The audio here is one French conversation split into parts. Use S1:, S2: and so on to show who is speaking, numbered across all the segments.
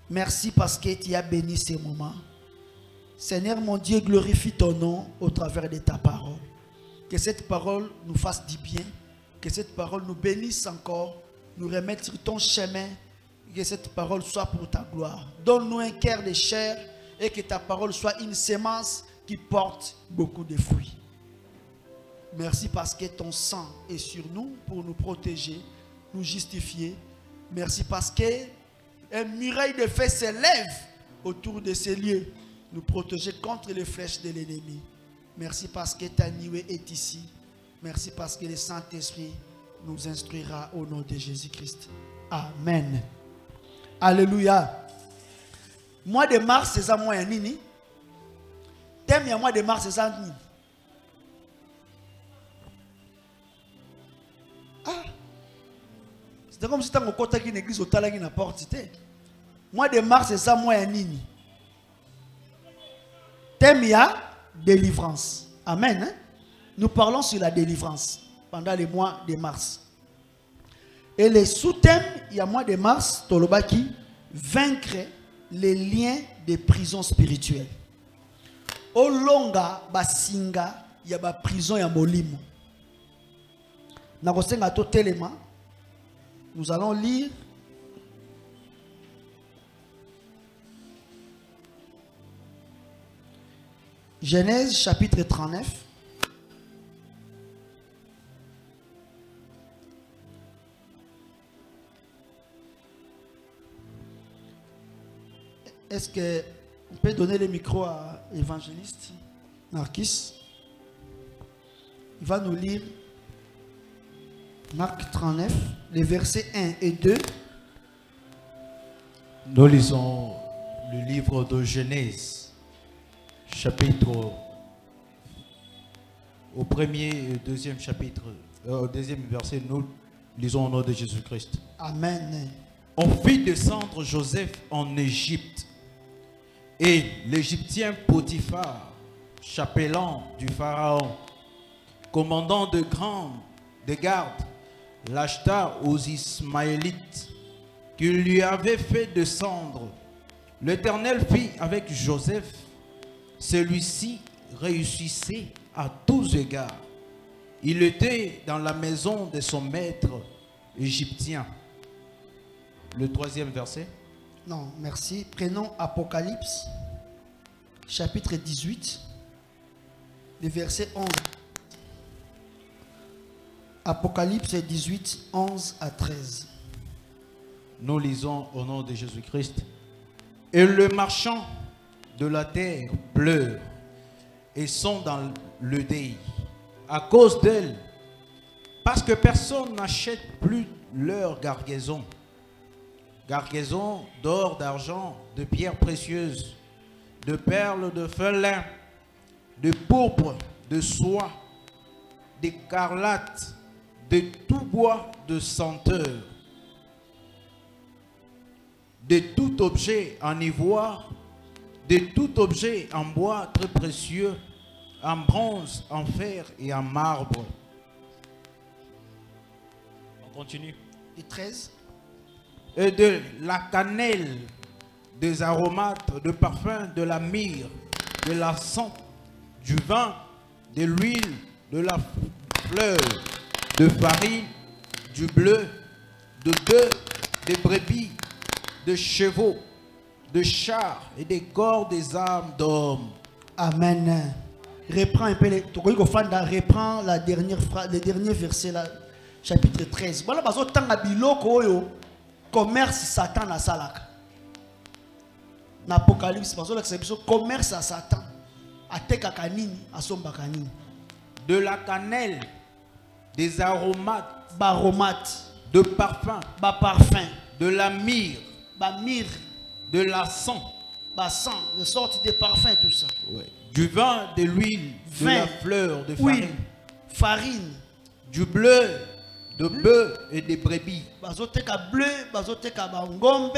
S1: Merci parce que tu as béni ces moments. Seigneur mon Dieu, glorifie ton nom au travers de ta parole. Que cette parole nous fasse du bien. Que cette parole nous bénisse encore. Nous remette sur ton chemin. Que cette parole soit pour ta gloire. Donne-nous un cœur de chair et que ta parole soit une sémence qui porte beaucoup de fruits. Merci parce que ton sang est sur nous pour nous protéger, nous justifier. Merci parce que un muraille de feu s'élève autour de ces lieux, nous protéger contre les flèches de l'ennemi. Merci parce que ta nuée est ici. Merci parce que le Saint-Esprit nous instruira au nom de Jésus-Christ. Amen. Alléluia. Mois de mars, c'est ça, moi, nini. Thème, mois de mars, c'est ça, nini. Ah. C'est comme si tu as un une église au talent na porte. Mois de mars, c'est ça, moi, nini. Thème, il y a délivrance. Amen. Hein? Nous parlons sur la délivrance pendant les mois de mars. Et les sous-thèmes, il y a mois de mars, Tolobaki, vaincre les liens des prisons spirituelles. Au longa, basinga, il y a ba prison ya molimo. Nakosenga to telema. Nous allons lire Genèse chapitre 39. Est-ce que on peut donner le micro à l'évangéliste Marquis? Il va nous lire Marc 39, les versets 1 et 2.
S2: Nous lisons le livre de Genèse, chapitre au premier et deuxième chapitre, au deuxième verset, nous lisons au nom de Jésus-Christ.
S1: Amen.
S2: On fit descendre Joseph en Égypte, et l'Égyptien Potiphar, chapelain du Pharaon, commandant de garde, l'acheta aux Ismaélites qui lui avaient fait descendre. L'Éternel fit avec Joseph, celui-ci réussissait à tous égards. Il était dans la maison de son maître égyptien. Le troisième verset.
S1: Non, merci. Prenons Apocalypse, chapitre 18, les versets 11. Apocalypse 18, 11 à 13.
S2: Nous lisons au nom de Jésus-Christ. Et le marchand de la terre pleure et sont dans le deuil à cause d'elle, parce que personne n'achète plus leur cargaison d'or, d'argent, de pierres précieuses, de perles, de felin, de pourpre, de soie, d'écarlate, de tout bois de senteur, de tout objet en ivoire, de tout objet en bois très précieux, en bronze, en fer et en marbre. On continue.
S1: Et 13.
S2: Et de la cannelle, des aromates, de parfums, de la myrrhe, de l'encens, du vin, de l'huile, de la fleur, de farine, du bleu, de bœufs, des brebis, de chevaux, de chars et des corps des âmes d'hommes.
S1: Amen. Reprends un peu, reprends la dernière phrase, le dernier verset là, chapitre 13. Voilà, parce que commerce Satan na salaka. Na Apocalypse, parce que c'est commerce à Satan. Ateka kanini, asomba kanini.
S2: De la cannelle, des aromates,
S1: baromates,
S2: de parfum,
S1: parfum,
S2: de la myrrhe,
S1: myrrhe,
S2: de l'encens,
S1: sang, de sorte de parfum, tout ça.
S2: Ouais. Du vin, de l'huile, de la fleur, de farine,
S1: farine,
S2: du bleu, de bœufs et des brebis,
S1: bazoteka bleu, bazoteka ngombe,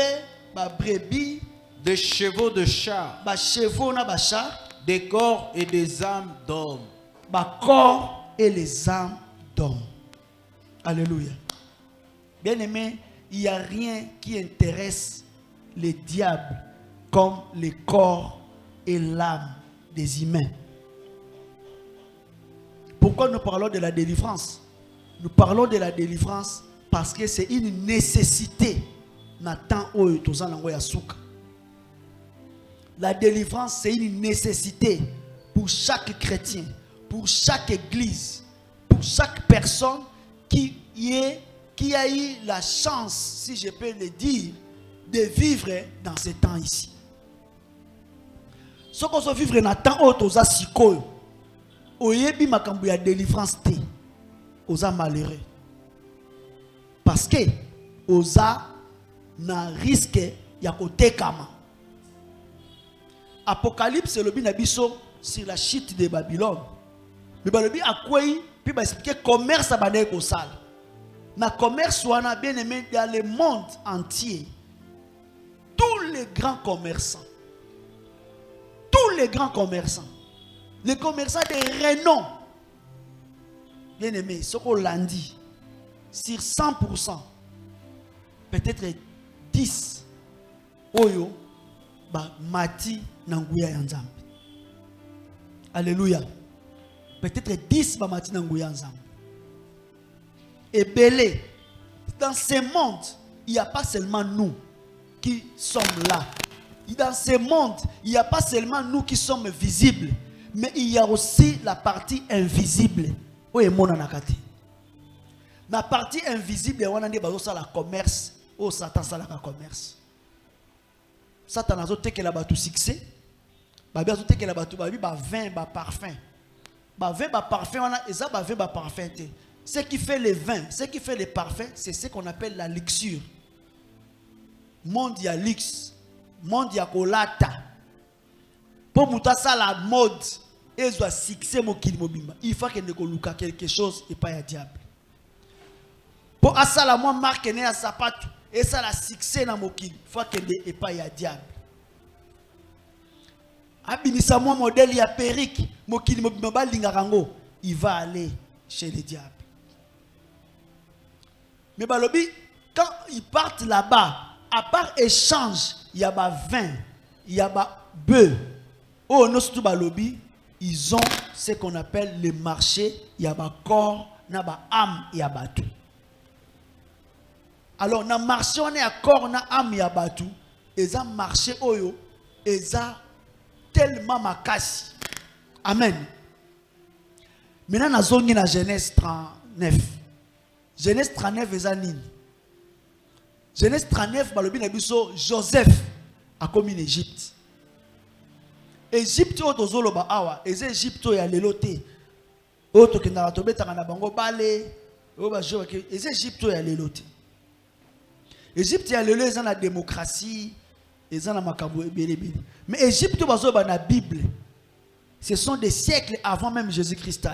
S1: brebis,
S2: des chevaux de chars,
S1: chevaux na chars,
S2: des corps et des âmes d'hommes.
S1: Corps et les âmes d'hommes. Alléluia. Bien aimé, il n'y a rien qui intéresse les diables comme le corps et l'âme des humains. Pourquoi nous parlons de la délivrance? Nous parlons de la délivrance parce que c'est une nécessité. La délivrance, c'est une nécessité pour chaque chrétien, pour chaque église, pour chaque personne qui a eu la chance, si je peux le dire, de vivre dans ce temps ici. Ce qu'on se vivre dans le temps où on a sikoyo, oyebi makambu ya délivrance te, oza malheureux. Parce que oza na risque ya kotekama. Apocalypse le bi na biso sur la chute de Babylone. Mais le bi akwei puis ba expliquer commerce abane ko sala. Na commerce wana bien aimé dans le monde entier. Tous les grands commerçants, les commerçants de renom, bien aimé, ce qu'on l'a dit, sur 100%, peut-être 10, oyo, ba mati nanguya yanzambe. Alléluia. Peut-être 10 ba mati nanguya yanzambe. Et belé, dans ce monde, il n'y a pas seulement nous qui sommes là. Dans ce monde, il n'y a pas seulement nous qui sommes visibles, mais il y a aussi la partie invisible. Où est mon anakati? La partie invisible, on a dit que la commerce, oh Satan ça la commerce. Satan a dit que la batu succès, bah bien que la batu bah vin bah parfum, bah vin bah parfum on a et ça bah vin bah parfum. Ce qui fait le vin, ce qui fait le parfum, c'est ce qu'on appelle la luxure. Monde ya luxe, monde ya kolata. Pour muta ça la mode, et soit succès mo kili mobimba. Il faut que ne koluka quelque chose et pas ya diable. Pour asa la moi marque ne ya sapato, et ça la succès na mokili, il faut que ne et pas ya diable. Abinisa moi modèle ya perruque, mokili mobimba lingarango, il va aller chez le diable. Mais balobi, quand ils partent là-bas, à part échange, il y a ba vin, il y a ba bœuf. Oh, non, surtout balobi, ils ont ce qu'on appelle le marché, il y a ba corps, na ba âme, il y a ba tout. Alors, dans le marché, on est à corps, na âme, il y a ba tout. Et ça marché, oyo, et ça tellement makasi. Amen. Maintenant, nous sommes dans Genèse 39. Genèse 39 est nini. Genèse 39, Joseph a commis en Égypte. Égypte, c'est Égypte, il y a l'éloté. Autre que n'a tombé dans bango balé. Égypte, il y a l'éloté. Égypte, il y a l'éloté, dans la démocratie, et dans la makambo ebele. Mais Égypte, dans la Bible, ce sont des siècles avant même Jésus-Christ.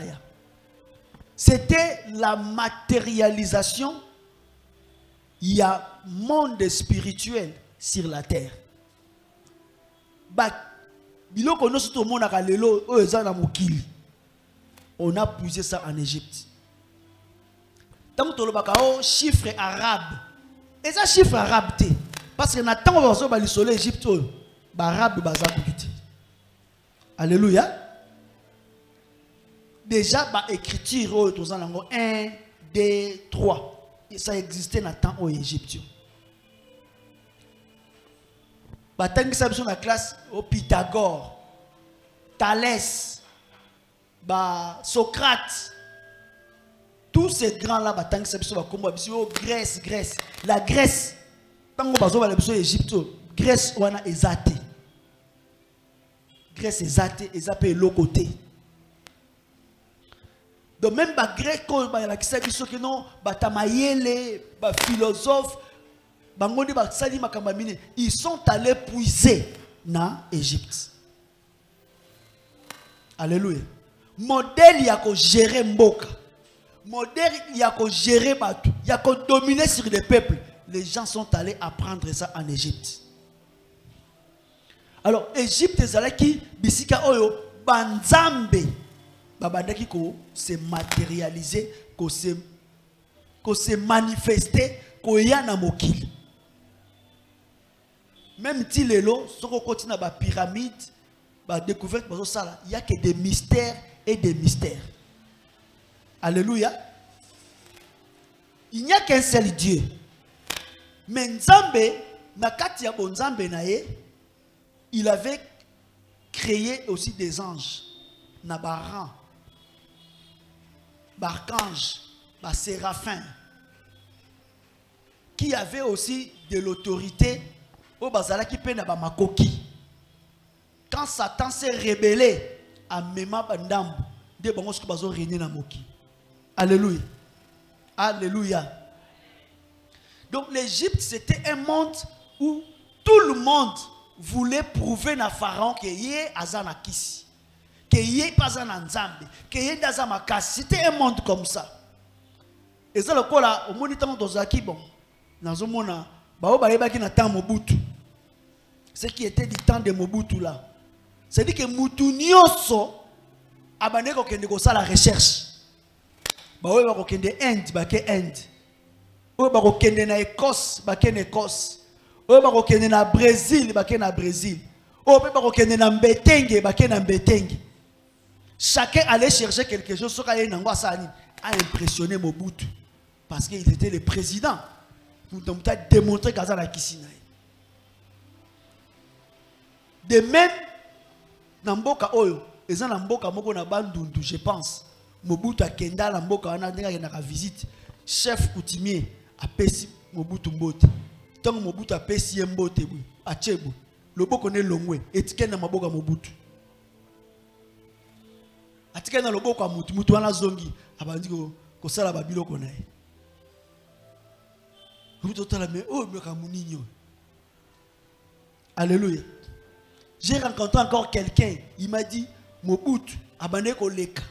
S1: C'était la matérialisation. Il y a un monde spirituel sur la terre. On a puisé ça en Égypte. Tant que le chiffre arabe. Et ça chiffre arabe. Parce que quand on va sur l'Égypte, l'arabe est alléluia. Déjà, l'écriture, 1, 2, 3. Ça existait dans le temps au Égypte. Tant que ça dans la classe, au Pythagore, Thalès, Socrate, tous ces grands-là, tant que ça au Grèce, la Grèce, tant que ça va l'Égypte, Grèce, on a exaté. Grèce exaté, exaté l'autre côté. Donc même les Grecs, les philosophes, ils sont allés puiser dans l'Égypte. Alléluia. Modèle il y a que gérer Mboka. Modèle il y a que gérer Batu. Il y a que dominer sur les peuples. Les gens sont allés apprendre ça en Égypte. Alors, Égypte, c'est qui bisika oyo banzambe. Babandaki ko se matérialiser, ko se manifester, ko ya na mokili. Même si les lots, ce qu'on continue à la pyramide, la découverte, il n'y a que des mystères et des mystères. Alléluia. Il n'y a qu'un seul Dieu. Mais Nzambe, Nakati Yabo Nzambe nae, il avait créé aussi des anges. Nabaran, Barkange, Séraphin, qui avaient aussi de l'autorité au Bazala qui peine à Makoki. Quand Satan s'est rébellé à Mema Bandam, de Bangos Bazo régner na Moki. Alléluia. Alléluia. Donc l'Égypte, c'était un monde où tout le monde voulait prouver à Pharaon qu'il y ait Azana Kisi, qu'il y ait pas un Nzambe, qu'il y ait Azama Kasi. C'était un monde comme ça. Et ça, le coup là, au moniteur de Zaki, bon, dans un monde, ce qui était du temps de Mobutu là. C'est-à-dire que Mobutu Nyoso a bané la recherche. Bawe ba kokende Inde, bake Inde. Oyo ba kokende na Écosse, bake na Écosse. Oyo ba kokende na Brésil, bake na Brésil. Oyo ba kokende na Mbetenge, bake na Mbetenge. Chacun allait chercher quelque chose sur a impressionné Mobutu parce qu'il était le président. Nous avons démontré qu'à la Kisinaï. De même, dans Mboka Oyo, et dans Mboka Moko na Bandundu, je pense, Mobutu a Kenda na Mboka wana na visite, chef coutumier a pesi Mobutu Mbote. Tant Mobutu a pesi Mbote a Tchebu, le Boko ne longwe, etiquette na Maboka Mobutu. Atiquette na le Boko Mutu wana zongi, abandi ko sala babilo konae. Alléluia. J'ai rencontré encore quelqu'un, il m'a dit Mobutu abandé koleka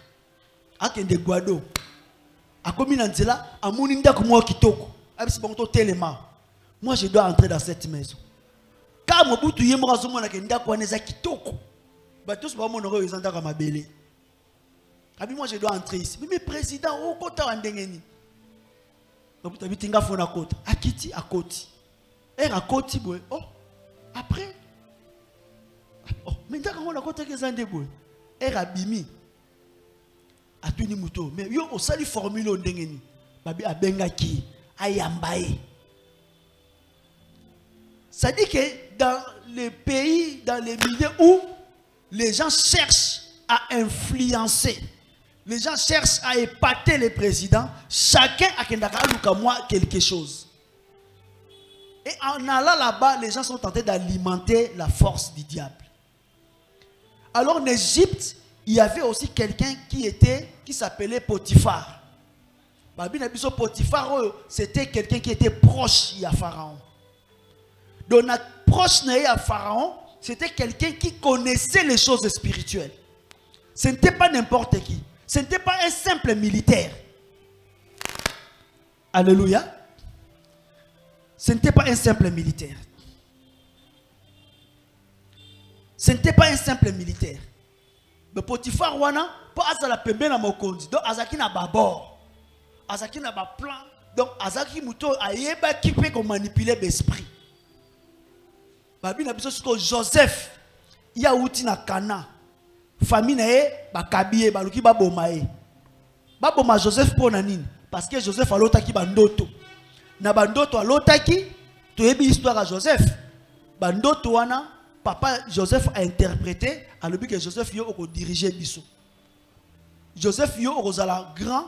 S1: akende Guado akomi na nzela amuni ndako mwa kitoko abisi bonto telema. Moi je dois entrer dans cette maison. Quand Mobutu yemo azomona ke ndako wana za kitoko ba tous ba mona ko ezanda ka mabele. Abi moi je dois entrer ici. Mais président o kota wandengeni. Mobutu abitinga fona kota akiti akoti. Era koti boy. Oh après oh mais ndako on a kota ke zande boy. Era bimi atuni muto mais yo osali formule ondengeni babi abengaki ayambaye. Ça dit que dans les pays, dans les milieux où les gens cherchent à influencer, les gens cherchent à épater les présidents, chacun a quelque chose. Et en allant là-bas, les gens sont tentés d'alimenter la force du diable. Alors en Égypte, il y avait aussi quelqu'un qui s'appelait Potiphar. Potiphar, c'était quelqu'un qui était proche de Pharaon. Donc, notre proche à Pharaon, c'était quelqu'un qui connaissait les choses spirituelles. Ce n'était pas n'importe qui. Ce n'était pas un simple militaire. Alléluia. Ce n'était pas un simple militaire. Ce n'était pas un simple militaire. Mais Potiphar wana pas azala pembe na mokonzi. Donc azaki na babord. Azaki na ba plan. Donc azaki muto ayeba ki peut ko manipuler l'esprit. Babi na biso siko Joseph ya uti na Kana. Famille na ye bakabiye baluki baboma ye. Baboma Joseph pona nini? Parce que Joseph alotaki bandoto. Na bandoto alotaki toyebi histoire à Joseph. Bandoto wana papa Joseph a interprété à l'objet que Joseph yo oko diriger biso. Joseph yo ozala grand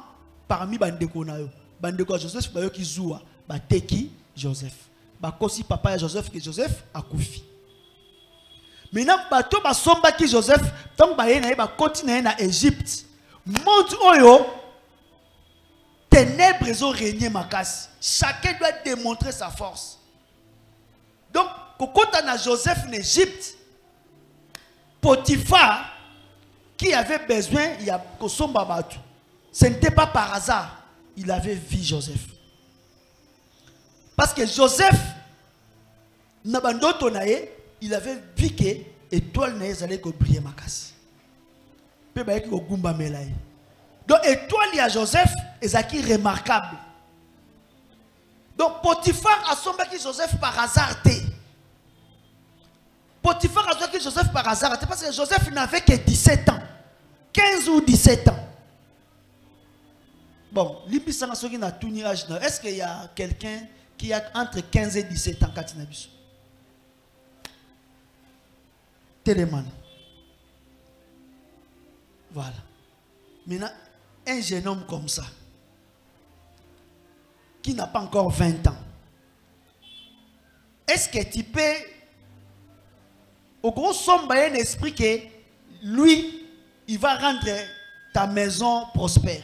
S1: parmi bandeko na yo. Bandeko Joseph bayo ki zuwa bateki Joseph. Bakosi papa ya Joseph que Joseph a koufi. Maintenant bato basomba ki Joseph tant ba ye na ba continue na Égypte. Monde oyo ténèbres ont régné makasi. Chacun doit démontrer sa force. Donc quand on a Joseph en Égypte, Potiphar qui avait besoin il y a kosomba bato. Ce n'était pas par hasard, il avait vu Joseph. Parce que Joseph, il avait vu que l'étoile allait briller makasi. Donc l'étoile il y a Joseph est remarquable. Donc Potiphar a sombé Joseph par hasard. que Joseph par hasard, parce que Joseph n'avait que 17 ans. 15 ou 17 ans. Bon, est-ce qu'il y a quelqu'un qui a entre 15 et 17 ans? Téléman. Voilà. Maintenant, un jeune homme comme ça, qui n'a pas encore 20 ans, est-ce que tu peux, au gros somme, un esprit que lui, il va rendre ta maison prospère?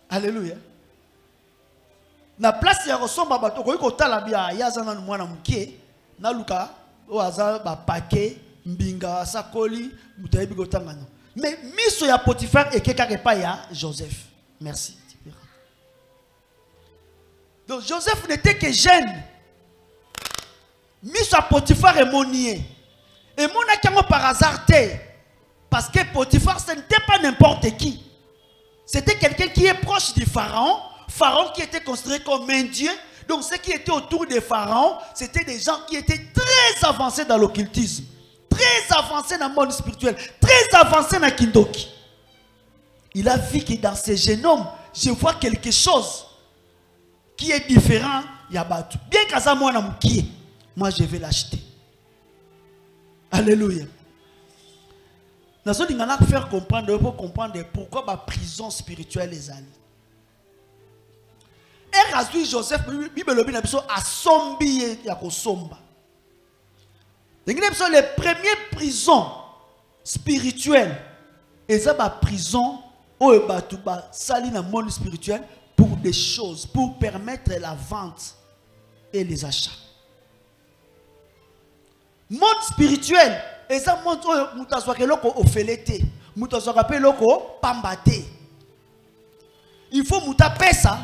S1: Alléluia. Na place ya kosomba bato ko kotala bia ya zana mwana mukie na luka o aza ba paquet mbinga sakoli mutayebi kotanga no. Mais miso ya Potiphar ekeka ke pa ya Joseph. Merci. Donc Joseph n'était que jeune. Miso ya Potiphar est monier. Et mon akango par hasard té parce que Potiphar ce n'était pas n'importe qui. C'était quelqu'un qui est proche du pharaon. Pharaon qui était considéré comme un dieu. Donc ceux qui étaient autour de Pharaon, c'était des gens qui étaient très avancés dans l'occultisme, très avancés dans le monde spirituel, très avancés dans Kindoki. Il a vu que dans ces jeunes hommes, je vois quelque chose qui est différent. Yabatou. Bien qu'à ça, moi je vais l'acheter. Alléluia. Nous allons faire comprendre, pour comprendre pourquoi la prison spirituelle est allée. Et Razui Joseph, Bible a sombi yakosomba. Les premières prisons spirituelles, et ça la prison où batuba sali dans le monde spirituel pour des choses, pour permettre la vente et les achats. Monde spirituel, et ça montre où mutazoa keloko ofelete, mutazoa keloko pambate. Il faut muta pesa.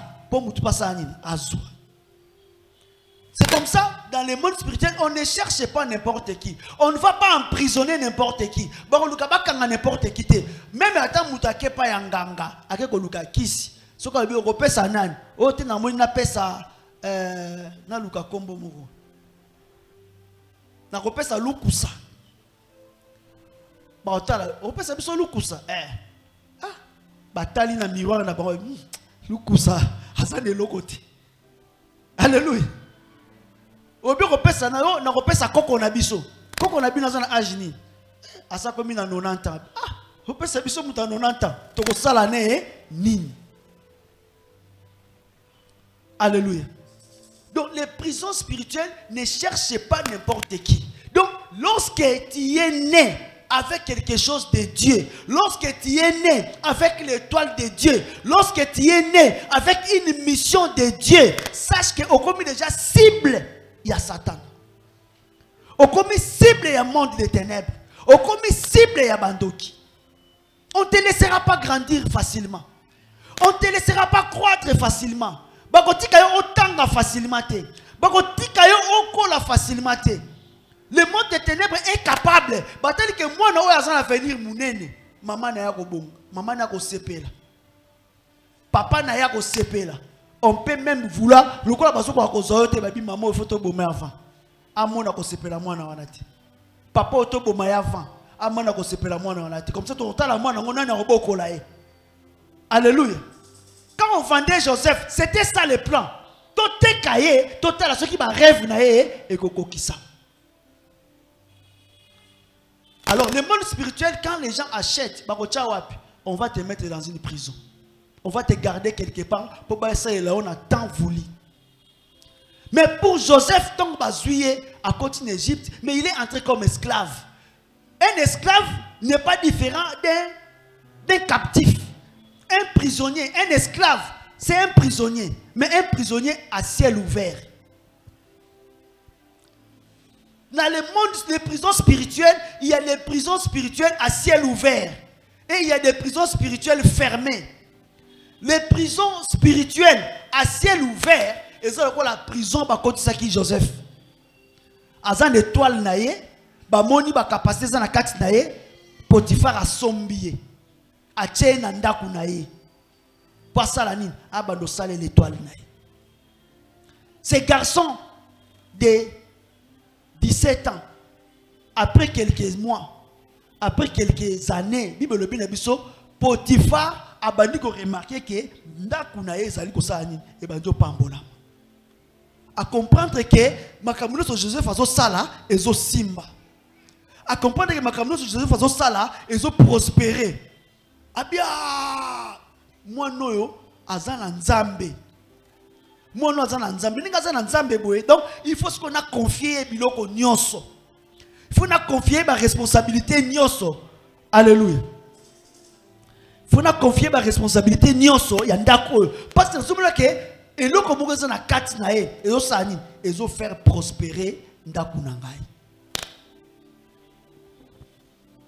S1: C'est comme ça, dans le monde spirituel, on ne cherche pas n'importe qui. On ne va pas emprisonner n'importe qui. N'importe qui. Même à mutake pa yanganga, akeko luka kisi. Soka bi okopesa nani? O te na moni na pesa na luka kombo moko. Na kopesa lukusa. Ba otala, opesa biso lukusa. Batali na miroir na ba lukusa. Alléluia. Obi kopesa na yo na kopesa koko na biso. Koko na bino na ajini. Asa komi na 90 ans. Kopesa biso muta 90 ans. Toko sala ne nini. Alléluia. Donc les prisons spirituelles ne cherchent pas n'importe qui. Donc lorsque tu es né avec quelque chose de Dieu, lorsque tu es né avec l'étoile de Dieu, lorsque tu es né avec une mission de Dieu, sache que au commis déjà cible, il y a Satan. Au commis cible, il y a monde des ténèbres. Au commis cible, il y a Bandoki. On ne te laissera pas grandir facilement. On ne te laissera pas croître facilement. Bakotika yo otanga facilement. Bakotika yo okola facilement. Le monde des ténèbres est capable. Batali que moi na oya venir munene. Maman na ya ko bonga. Maman na ko sepela. Papa na ya ko sepela. On peut même vouloir le kola baso ko akozoyo te babi maman il faut to boma avant. Amona ko sepela mwana wanati. Papa oto boma avant. Amona ko sepela mwana wanati. Comme ça to tala mwana ngona na robokola e. Alléluia. Quand on vendait Joseph, c'était ça le plan. Tout est caillé, tout est là ceux qui m'a rêve na e kokokisa. Alors, le monde spirituel, quand les gens achètent, on va te mettre dans une prison. On va te garder quelque part pour que ça là on a tant voulu. Mais pour Joseph, tant bazuye à côté d'Égypte, mais il est entré comme esclave. Un esclave n'est pas différent d'un captif. Un prisonnier, un esclave, c'est un prisonnier, mais un prisonnier à ciel ouvert. Dans le monde des prisons spirituelles, il y a des prisons spirituelles à ciel ouvert. Et il y a des prisons spirituelles fermées. Les prisons spirituelles à ciel ouvert, et c'est la prison de qui Joseph. Azan étoile naye, ba moni ba capacité za na kati naye, Potiphar a sombié. A tché na ndaku naye. Pour ça la nine, abando sale l'étoile naye. Ces garçons de 17 ans, après quelques mois, après quelques années, Bible le biso Potiphar a bandi ko remarquer que ndaku na ye ezali ko sani e banjo pambola. À comprendre que makambo so Joseph azo sala ezo simba. À comprendre que makambo so Joseph azo sala ezo prospérer. Abia moi noyo azana nzambe. Moi no azana nzambe, ninga azana nzambe boye. Donc il faut ce qu'on a confié biloko nyonso. Il faut na confier ma responsabilité nyonso. Alléluia. Il faut na confier ma responsabilité nyonso ya ndako. Parce que nous que eloko moko za na kati na ye ezo sani ezo faire prospérer ndako na ngai.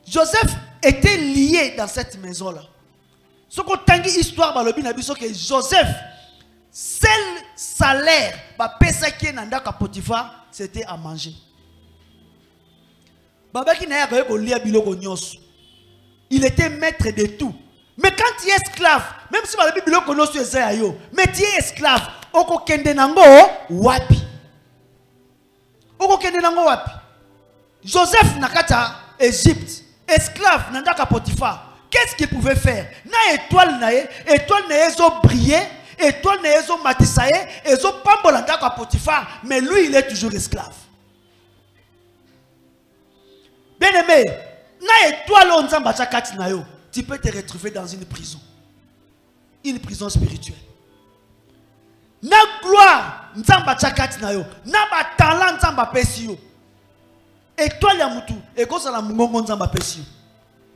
S1: Joseph était lié dans cette maison là. Ce qu'on tangi histoire balobi na biso que Joseph seul salaire ba pesa ki na ndako Potiphar c'était à manger. Baba ki na ya ko lia biloko nyonso. Il était maître de tout. Mais quand tu es esclave, même si la Bible connaît ce Esaïe, mais tu es esclave, oko kende nango wapi. Oko kende nango wapi. Joseph nakata Égypte, esclave nandaka Potiphar. Qu'est-ce qu'il pouvait faire? Na étoile na ezo briller, étoile na ezo matisaye, ezo pambola ndaka Potiphar, mais lui il est toujours esclave. Bien aimé, na étoile on nzamba chakati na yo. Tu peux te retrouver dans une prison spirituelle. Na gloire, nzamba chakati na yo, na ba talent nzamba pesi yo. Étoile ya mutu, ekosa la mungongo nzamba pesi yo.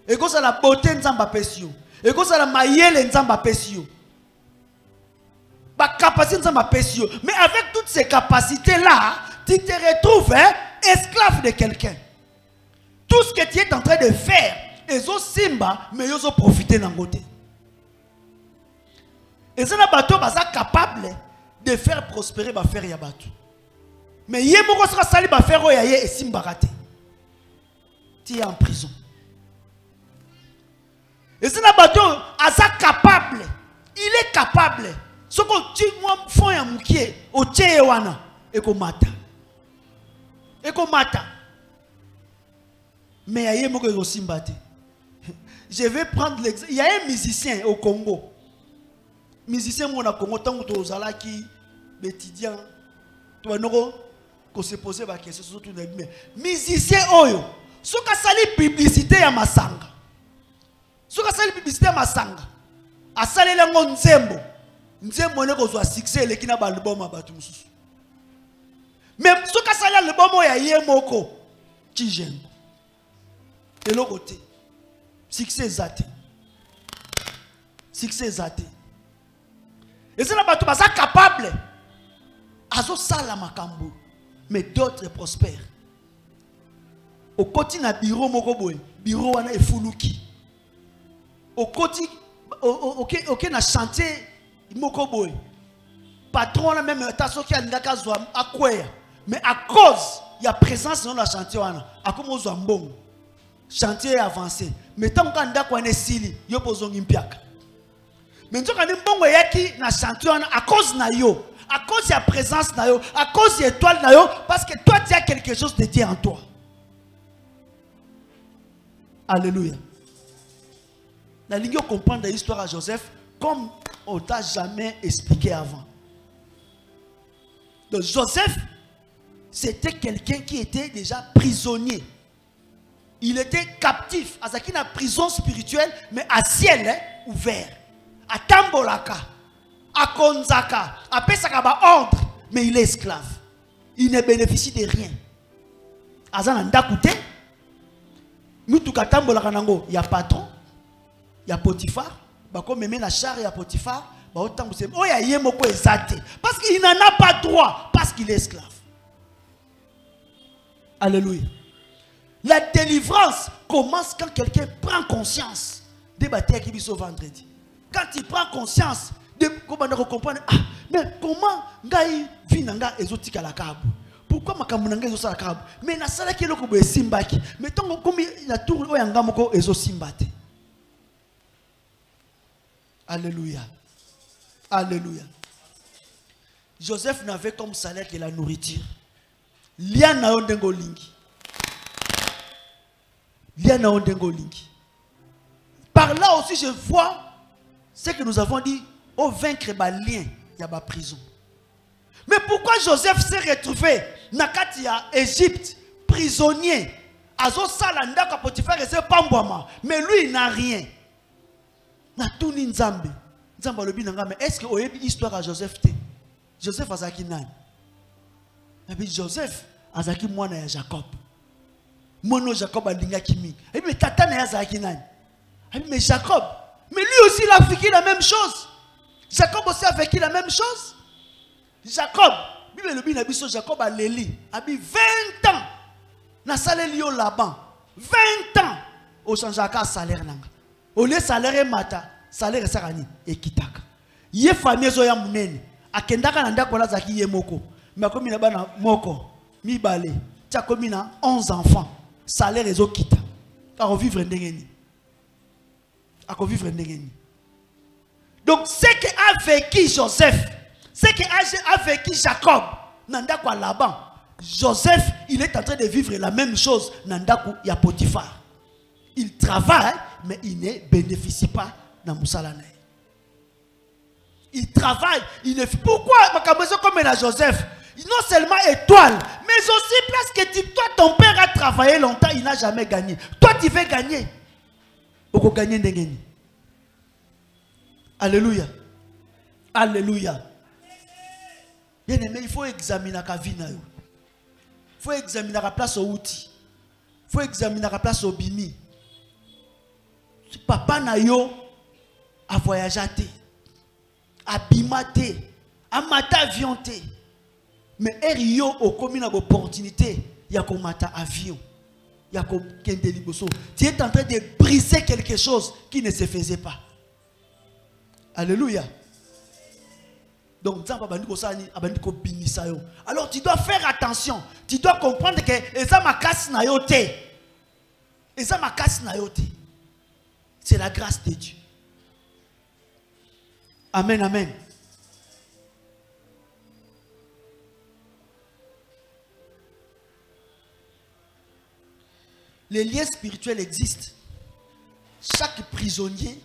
S1: Ekosa la beauté nzamba pesi yo. Ekosa la mayele nzamba pesi yo. Ba capacité nzamba pesi yo. Mais avec toutes ces capacités là, tu te retrouves esclave de quelqu'un. Tout ce que tu es en train de faire, ezo simba mais ils ont profité d'un côté. Et c'est un bateau capable de faire prospérer ba faire ya bateau. Mais yé moko sera sali ba faire ya yé et simba raté. Tu es en prison. Et c'est un bateau asa capable. Il est capable. Ce que tu moi font ya mukie o tche wana et ko mata. Et ko mata. Mais yé moko ezo simba te. Je vais prendre l'exemple. Il y a un musicien au Congo. Musicien au Congo, tant que tu es là qui étudiant, tu as qu'on se pose la question surtout mais musicien oyo, ce qu'a sali publicité à Masanga. Ce qu'a sali publicité à Masanga. A sali lango nzembo. Nzembo ne ko zo succès le kina ba album abatu mususu. Même ce qu'a sali album ya yemoko Chijengo. Et l'autre côté succès zate. Succès zate. Et c'est là que tu es capable. Azo sala makambo. Mais d'autres prospèrent. Au côté na bureau moko boy. Bureau wana e fuluki. Au côté ok na chantier moko boy. Patron la même taso ki alingaka zo akweya. Mais à cause il y a présence dans la chantier wana. Akomo zo mbongo. Chantier avancé. Mais tant qu'on a quoi sili, yo pozongi mpiaka. Mais tant qu'on a mbongo yaki na chantier à cause na yo, à cause de la présence na yo, à cause de l'étoile na yo, parce que toi tu as quelque chose de Dieu en toi. Alléluia. La ligne comprendre l'histoire à Joseph comme on t'a jamais expliqué avant. Donc Joseph, c'était quelqu'un qui était déjà prisonnier. Il était captif à une prison spirituelle, mais à ciel ouvert. À Tambolaka, à Konzaka, à Pesakaba ordre, mais il est esclave. Il ne bénéficie de rien. À Zanandakute, nous tout Tambolaka nango, il y a patron, il y a Potiphar, comme même la char, il y a Potiphar, parce qu'il n'en a pas droit, parce qu'il est esclave. Alléluia. La délivrance commence quand quelqu'un prend conscience des batailles qui sont vendredi. Quand il prend conscience de comment comprendre, ah, mais comment ngai vinanga ezotika la kabu? Pourquoi makamunanga ezosala kabu? Mais na sala ki loko boye simbaki. Mais tant comme la tour oyanga moko ezo simbate. Alléluia. Alléluia. Joseph n'avait comme salaire que la nourriture. Liana ondengo lingi. Par là aussi, je vois ce que nous avons dit, au vaincre les liens, il y a la prison. Mais pourquoi Joseph s'est retrouvé dans l'Égypte, prisonnier? Mais lui, il n'a rien. Est-ce que vous avez une histoire à Joseph? Joseph a zaki nani? Joseph a zaki mwana ya Jacob. Mono Jacob a linga kimi. Mais tata na ya zaki nani? Mais Jacob. Mais lui aussi il a vécu la même chose. Jacob aussi a vécu la même chose. Jacob. Jacob a Léli. A 20 ans. Na salaire yo Laban. 20 ans. Au changeaka salaire nanga. Au lieu salaire mata. Salaire sarani. Et kitaka. Ye famille zo ya munene. Akendaka na ndako la zaki ye moko. Mais comme il a bana moko. Mi balé. Tia comme il a 11 enfants. Salaire ezo kita. A vivre ndengeni. A vivre ndengeni. Donc ce que a vécu Joseph, ce que a vécu Jacob, Nandakou Laban, Joseph, il est en train de vivre la même chose. Nandakou ya Potiphar. Il travaille, mais il ne bénéficie pas dans Moussalane. Il travaille, il ne fait. Pourquoi comme Joseph? Non seulement étoile, mais aussi parce que toi, ton père a travaillé longtemps, il n'a jamais gagné. Toi, tu veux gagner. Tu veux gagner n'engeni. Alléluia. Alléluia. Bien aimé, il faut examiner la vie. Il faut examiner la place au outil. Il faut examiner la place au bimi. Papa na yo a voyagé, a bimate, a mata avion. Mais il y a une opportunité, il y a un avion. Il y a un. Tu es en train de briser quelque chose qui ne se faisait pas. Alléluia. Donc, alors tu dois faire attention. Tu dois comprendre que c'est la grâce de Dieu. Amen, amen. Les liens spirituels existent. Chaque prisonnier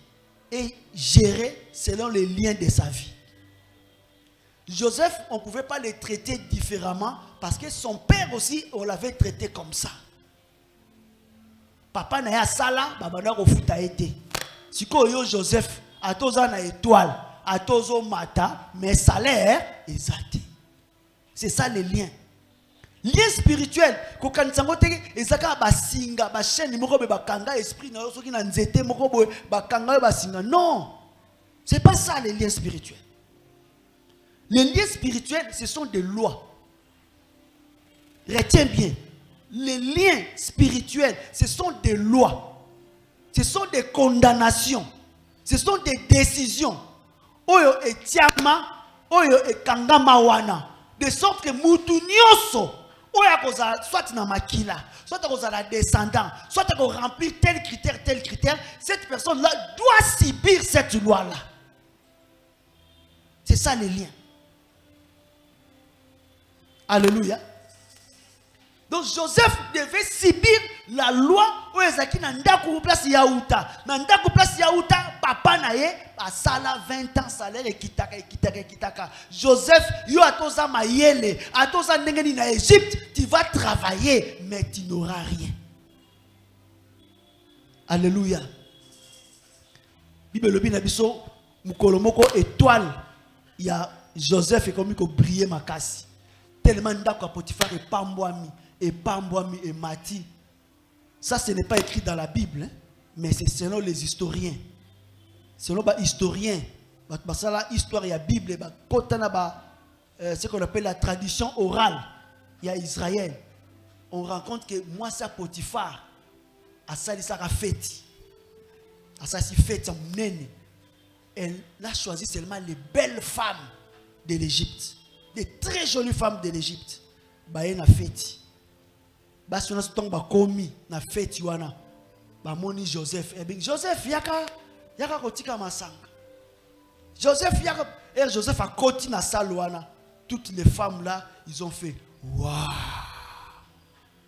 S1: est géré selon les liens de sa vie. Joseph, on ne pouvait pas le traiter différemment parce que son père aussi, on l'avait traité comme ça. Papa n'a pas sala, baba n'a pas futa été. Si yo Joseph, a toza na étoile, a tozo mata, mais salaire est athée. C'est ça les liens. Lien spirituel, kokanizango te ezaka basinga ba chaîne moko be bakanga esprit na soki na nzete moko boye bakanga basinga. Non, c'est pas ça les liens spirituels. Les liens spirituels, ce sont des lois. Retiens bien, les liens spirituels, ce sont des lois. Ce sont des condamnations. Ce sont des décisions. Oyo etiama, oyo ekanga mawana, de sorte que mutu nyoso soit na makila, soit na descendant, soit remplir tel critère, cette personne-là doit subir cette loi-là. C'est ça les liens. Alléluia. Donc Joseph devait subir la loi où ezaki na ndaku place yaouta. Na ndaku place yaouta, papa naye asala 20 ans salaire ekitaka. Joseph yo atoza mayele, atoza ndengeni na Égypte, tu vas travailler mais tu n'auras rien. Alléluia. Bible lobi na biso mukolo moko étoile ya Joseph est comme ko briller makasi. Tellement ndaku Potiphar et pambwami. Et Pambwami et Mati. Ça, ce n'est pas écrit dans la Bible, hein, mais c'est selon les historiens. Selon les historiens, l'histoire, il y a la Bible, ce qu'on appelle la tradition orale. Il y a Israël. On rencontre que moi, ça Potiphar, à ça, il a fait. À ça, il fait son nene. Elle a choisi seulement les belles femmes de l'Égypte. Des très jolies femmes de l'Égypte. Elle a fait. Basi on a komi na fête wana ba moni Joseph Joseph yaka kotika masanga Joseph a koti na salwana. Toutes les femmes là ils ont fait waouh,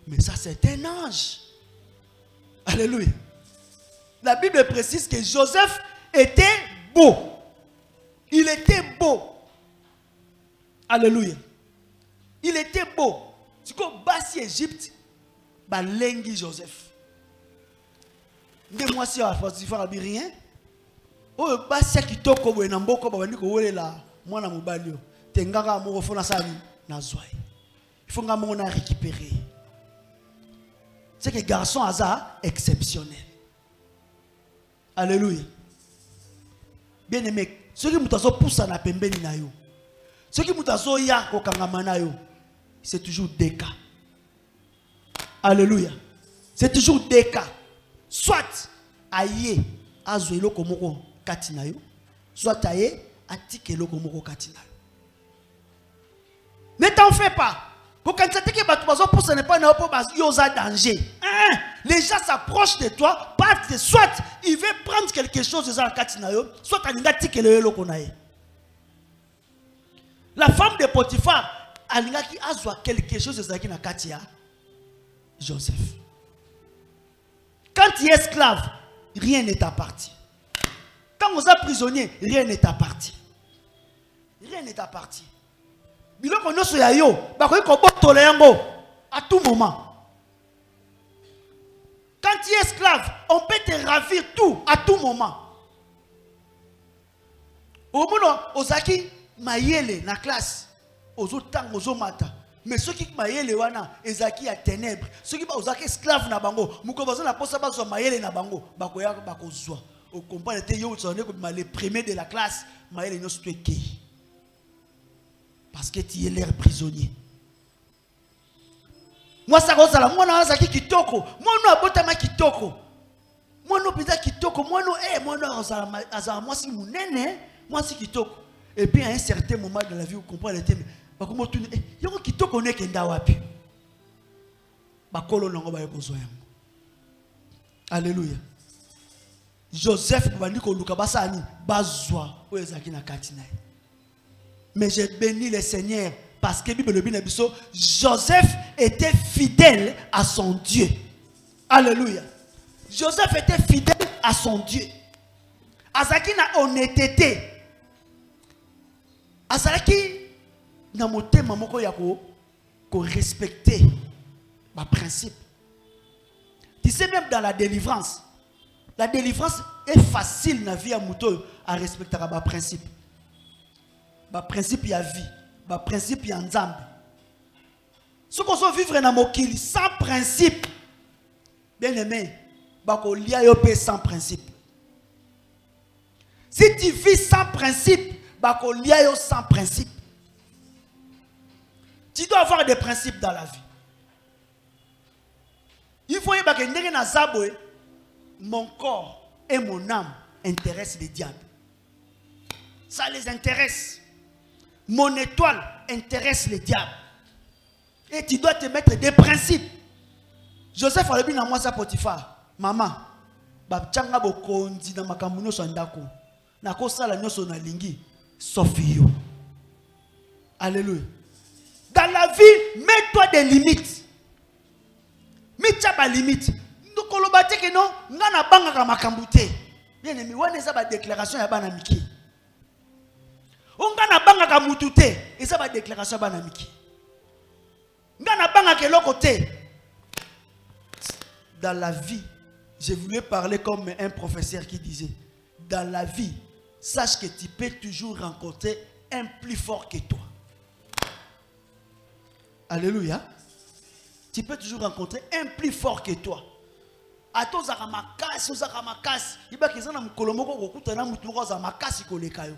S1: mais ça c'est un ange. Alléluia. La Bible précise que Joseph était beau. Il était beau. Alléluia. Il était beau. Tu vois, Bassi Égypte, Balengi Joseph. Ne moi si à rien. Oh, Bassi qui toko bo na mboko ba ndiko welela mwana mobali yo. Tengaka mo fona sani na zoai. Il faut nga mona récupérer. C'est que garçon hasard exceptionnel. Alléluia. Bien aimé, ceux qui mutazo poussa na pembeni na yo. Ceux qui mutazo ya ko kangama na yo. C'est toujours des cas. Alléluia. C'est toujours des cas. Soit aye azwelo komoko katina yo, soit aye atikelo komoko katina yo. Ne t'en fais pas. Quand tu que bateau pour ce n'est pas un danger. Les gens s'approchent de toi, soit ils veulent prendre quelque chose de ça katina yo, soit alinga tikelo yo konaye. La femme de Potiphar alinga qui azwa quelque chose de ça qui na katia Joseph. Quand tu es esclave, rien n'est appartient. Quand vous êtes prisonnier, rien n'est appartient. Rien n'est appartient. Biloko nyonso ya yo, bakoki kobotola yango à tout moment. Quand tu es esclave, on peut te ravir tout à tout moment. Au moment ozaki mayele na classe, ozotang ozomata. Mais ceux qui mayele wana ezaki ya ténèbres, ceux qui ozaki esclave na bango, mukobazo na posa bazo mayele na bango, bakoya bakozwa. Au comprendre te yo tsone ko les premiers de la classe, mayele nyonso to ekei. Parce que tu es l'air prisonnier. Moi ça cause la moi na azaki kitoko, moi no abotama kitoko. Moi no pita kitoko, moi no moi no azala moi si munene, moi si kitoko. Et puis à un certain moment de la vie, vous comprenez le thème. Bakomo tuni yoko kitoko ne kenda wapi. Bakolo nango ba besoin. Alléluia. Joseph bandiko luka basani bazwa oyezaki na katina. Mais j'ai béni le Seigneur parce que Bible le biso Joseph était fidèle à son Dieu. Alléluia. Joseph était fidèle à son Dieu. Azaki na honnêteté. Azaki na motema moko ya ko respecter ma principe. Tu sais même dans la délivrance est facile na vie à muto à respecter ma principe. Ma principe ya vie, ma principe ya nzambe. Ce qu'on veut vivre na mokili sans principe. Bien aimé, bako lia yo pe sans principe. Si tu vis sans principe, bako lia yo sans principe. Tu dois avoir des principes dans la vie. Il faut que mon corps et mon âme intéressent les diables. Ça les intéresse. Mon étoile intéresse les diables. Et tu dois te mettre des principes. Joseph a dit à moi ça Potiphar, maman, babchanga bokonzi na makamuno sondako. Na ko sala nyoso na lingi sauf yo. Alléluia. Dans la vie, mets-toi des limites. Mets-toi des limites. Nous kolobate que non, ngana banga ka makambute. Bien aimé, wana eza ba déclaration ya bana miki. Ngana banga ka mutute, eza ba déclaration ya bana miki. Ngana banga ke lokote. Dans la vie, je voulais parler comme un professeur qui disait, dans la vie, sache que tu peux toujours rencontrer un plus fort que toi. Alléluia. Tu peux toujours rencontrer un plus fort que toi. Ato zaka makasi, zaka makasi. Iba kizana mkolomoko kokuta na mutuko za makasi kolekayo.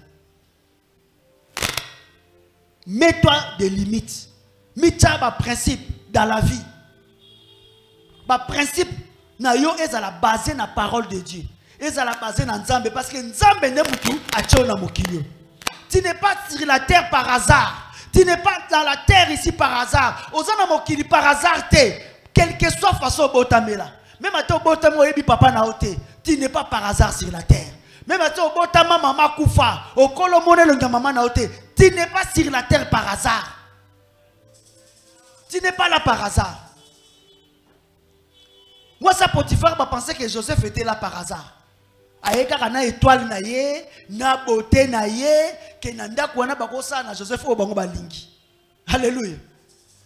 S1: Mets-toi des limites. Mets-toi ba principe dans la vie. Ba principe na yo ezala basé na parole de Dieu. Ezala basé na Nzambe parce que Nzambe ne mutu acho na mokilio. Tu n'es pas sur la terre par hasard. Tu n'es pas dans la terre ici par hasard. Ozana mokili par hasard te. Quelle que soit façon botamela. Même à ton botamo ebi papa na ote. Tu n'es pas par hasard sur la terre. Même à ton botama maman kufa. Okolo mone longa maman na ote. Tu n'es pas sur la terre par hasard. Tu n'es pas là par hasard. Moi, ça Potiphar pensait que Joseph était là par hasard. Ayeka na étoile na ye, na beauté na ye, que nanda kwana bakosa na Joseph o bango balingi. Alléluia.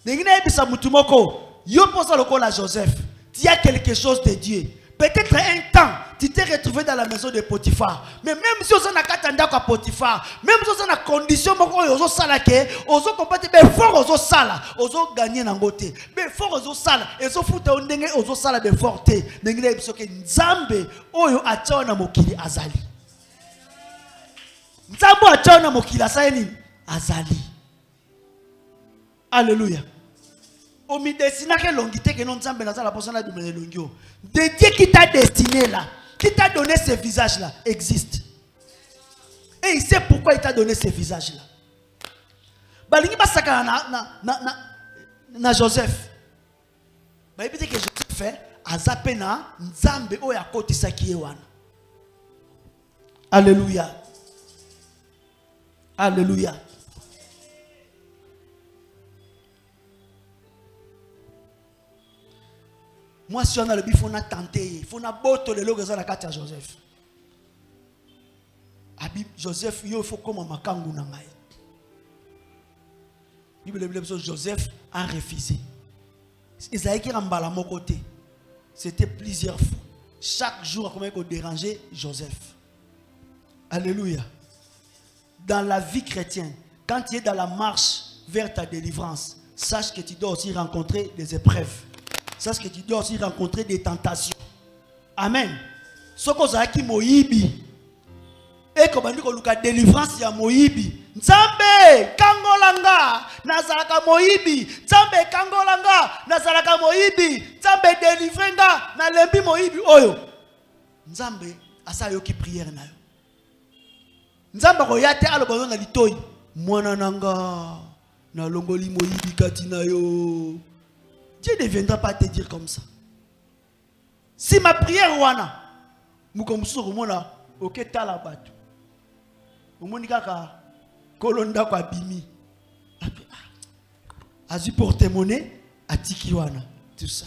S1: Nengina ebisa mutumoko, yo posa lokola Joseph, tu as quelque chose de Dieu. Peut-être un temps, tu t'es retrouvé dans la maison de Potiphar. Mais même si on a katanda kwa Potiphar, même si on a condition moko ozo sala ke, ozo compter be fort ozo sala, ozo gagner na ngote. Be fort ozo sala, ezo futa ondenge ozo sala be forte. Nengile biso ke Nzambe oyo achao na mokili azali. Nzambe achao na mokili asali azali. Alléluia. Au milieu de longité que non Nzambe na la personne de longio. De Dieu qui t'a destiné là, qui t'a donné ce visage là, existe. Et il sait pourquoi il t'a donné ce visage là. Balingi basaka na Joseph. Ba yebite que Joseph fait azape na Nzambe o ya koti saki wana. Alléluia. Alléluia. Moi, si on a le bif, on a tenté. Il faut boto le logo de la carte à Joseph. Joseph, il faut comme un makangu na ngai. Joseph a refusé. Isaïe qui rembala mon côté. C'était plusieurs fois. Chaque jour, comment il déranger Joseph. Alléluia. Dans la vie chrétienne, quand tu es dans la marche vers ta délivrance, sache que tu dois aussi rencontrer des épreuves. Sache que tu dois aussi rencontrer des tentations. Amen. Ce que vous avez Moïbi. Et comme on dit que la délivrance ya Moïbi. Nzambe kangolanga nazalaka Moïbi. Nzambe kangolanga nazalaka Moïbi. Nzambe délivrenga na lembi Moïbi oyo. Nzambe asayo ki prière na yo. Nzambe koyate alobazo na litoi. Mwana nanga na longoli Moïbi katina yo. Dieu ne viendra pas te dire comme ça. Si ma prière wana, mukomsuru mona ok talabatu. Omonikaka kolonda kwa bimi. Azu porte-monnaie atiki wana tout ça.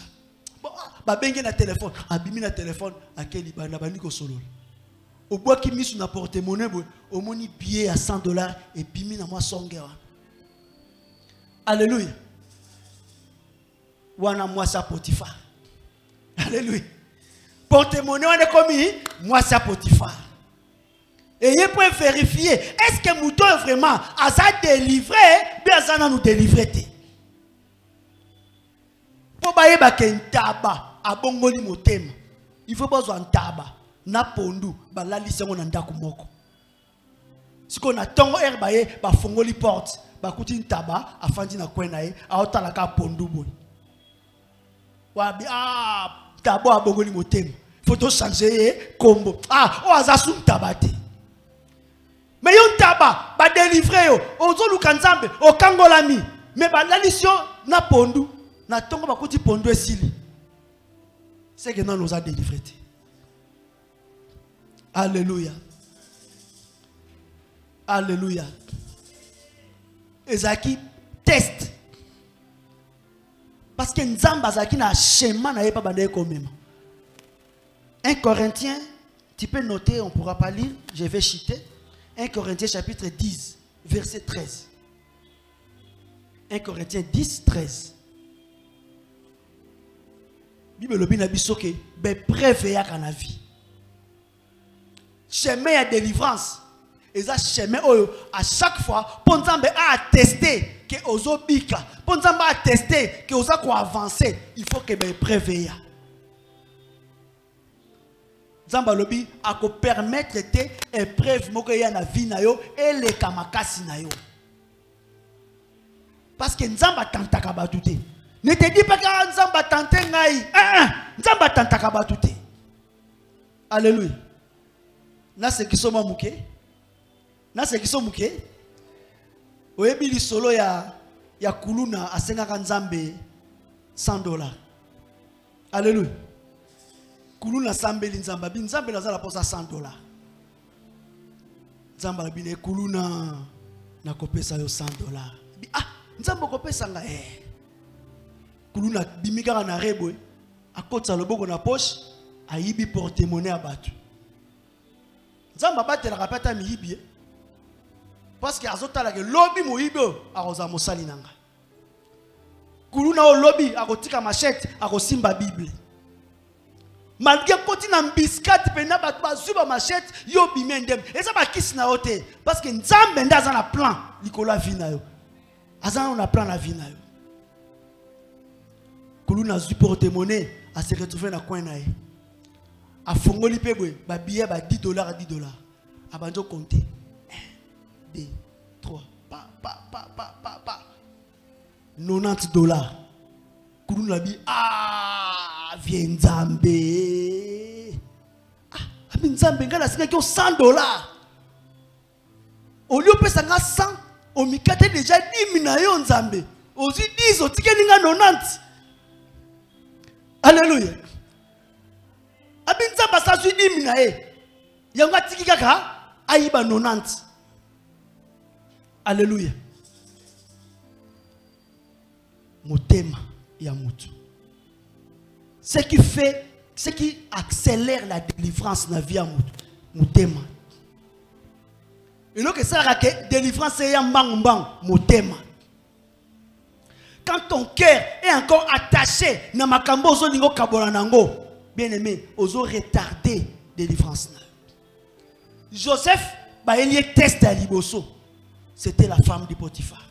S1: Bon, ba bengi na téléphone, abimi na téléphone akeli bana bandiko solo. Oboa ki misu na porte-monnaie bo, omoni billet à $100 et bimi na moi songe wana. Alléluia. Wana moi ça Potiphar. Alléluia. Porte-monnaie on est comme moi ça Potiphar. Et il peut vérifier est-ce que mouton vraiment a ça délivré bien ça nous délivrer. Pour bailler ba kentaba abongoli motema. Il faut pas un taba na pondu ba la lisengo na ndako moko. Si qu'on a tongo herbaye ba fongoli porte ba kuti ntaba afandi na kwena ye aotala ka pondu boy. Tabo abongoli motema. Faut to changer combo. O azasu tabate. Mais yon taba ba délivrer yo. Ozo lukanzambe o kangolami. Mais ba lalisio na pondu na tongo ba kuti pondu esili. C'est que non nous a délivré. Alléluia. Alléluia. Ezaki test. Parce que Nzamba zaki na schéma na yepa bande ko même. 1 Corinthiens, tu peux noter, on ne pourra pas lire, je vais citer. 1 Corinthiens chapitre 10, verset 13. 1 Corinthiens 10, 13. Bible lobi na biso ke be preuve ya kana vie. Chemin ya délivrance. Et ça chemin oyo à chaque fois pour Nzambe a attester que ozo bika, pour Nzambe a attester que ozo ko avancer, il faut que be preuve ya. Nzamba lobi a ko permettre te épreuve moko ya na vie na yo et le kamakasi na yo. Parce que Nzamba tantaka batute. Ne te dis pas que Nzamba tante ngai. Nzamba tantaka batute. Alléluia. Na se kisoma muke. Na se kisoma muke. Oyebi li solo ya kuluna asengaka Nzambe $100. Alléluia. Kuluna sambeli Nzamba bi Nzambe nazala posa $100. Nzamba bi ne kuluna na kopesa yo $100. Nzambe kopesa nga kuluna bimika na rebo à côté de loboko na poche, a yibi porte-monnaie à battu. Zamba batte la rapata mi yibi. Parce que azota la lobby mo yibi a rosa mosali nanga. Kuluna o lobby a kotika machette a kosimba Bible. Malgré koti na mbiskat pena bat bazuba machette yo bimendem. Et ça ba kiss na ote parce que nzambe ndaza na plan likola vina yo. Azana on a plan la vina yo. Kuluna zu porte-monnaie a se retrouver na coin na ye. A fongoli pebwe ba billet ba $10 à $10. A banjo compter 1 2 3 pa 90 $. Kuluna bi viens Nzambe. Abi Nzambe ngana singa kyo $100. Au lieu de sanga 100, au mikate déjà 10 000 yo Nzambe. Ozi 10 o tike ninga 90. Alléluia. Abi Nzambe sa su 10 000 e. Yanga tiki kaka ayiba 90. Alléluia. Motema ya mutu. Ce qui accélère la délivrance dans la vie à Motema. Et donc, ça la délivrance est un Motema. Quand ton cœur est encore attaché, na makambo ozo ningo kabola nango, bien aimé, ozo retarder délivrance. Joseph, bah il y a test à Liboso. C'était la femme de Potiphar.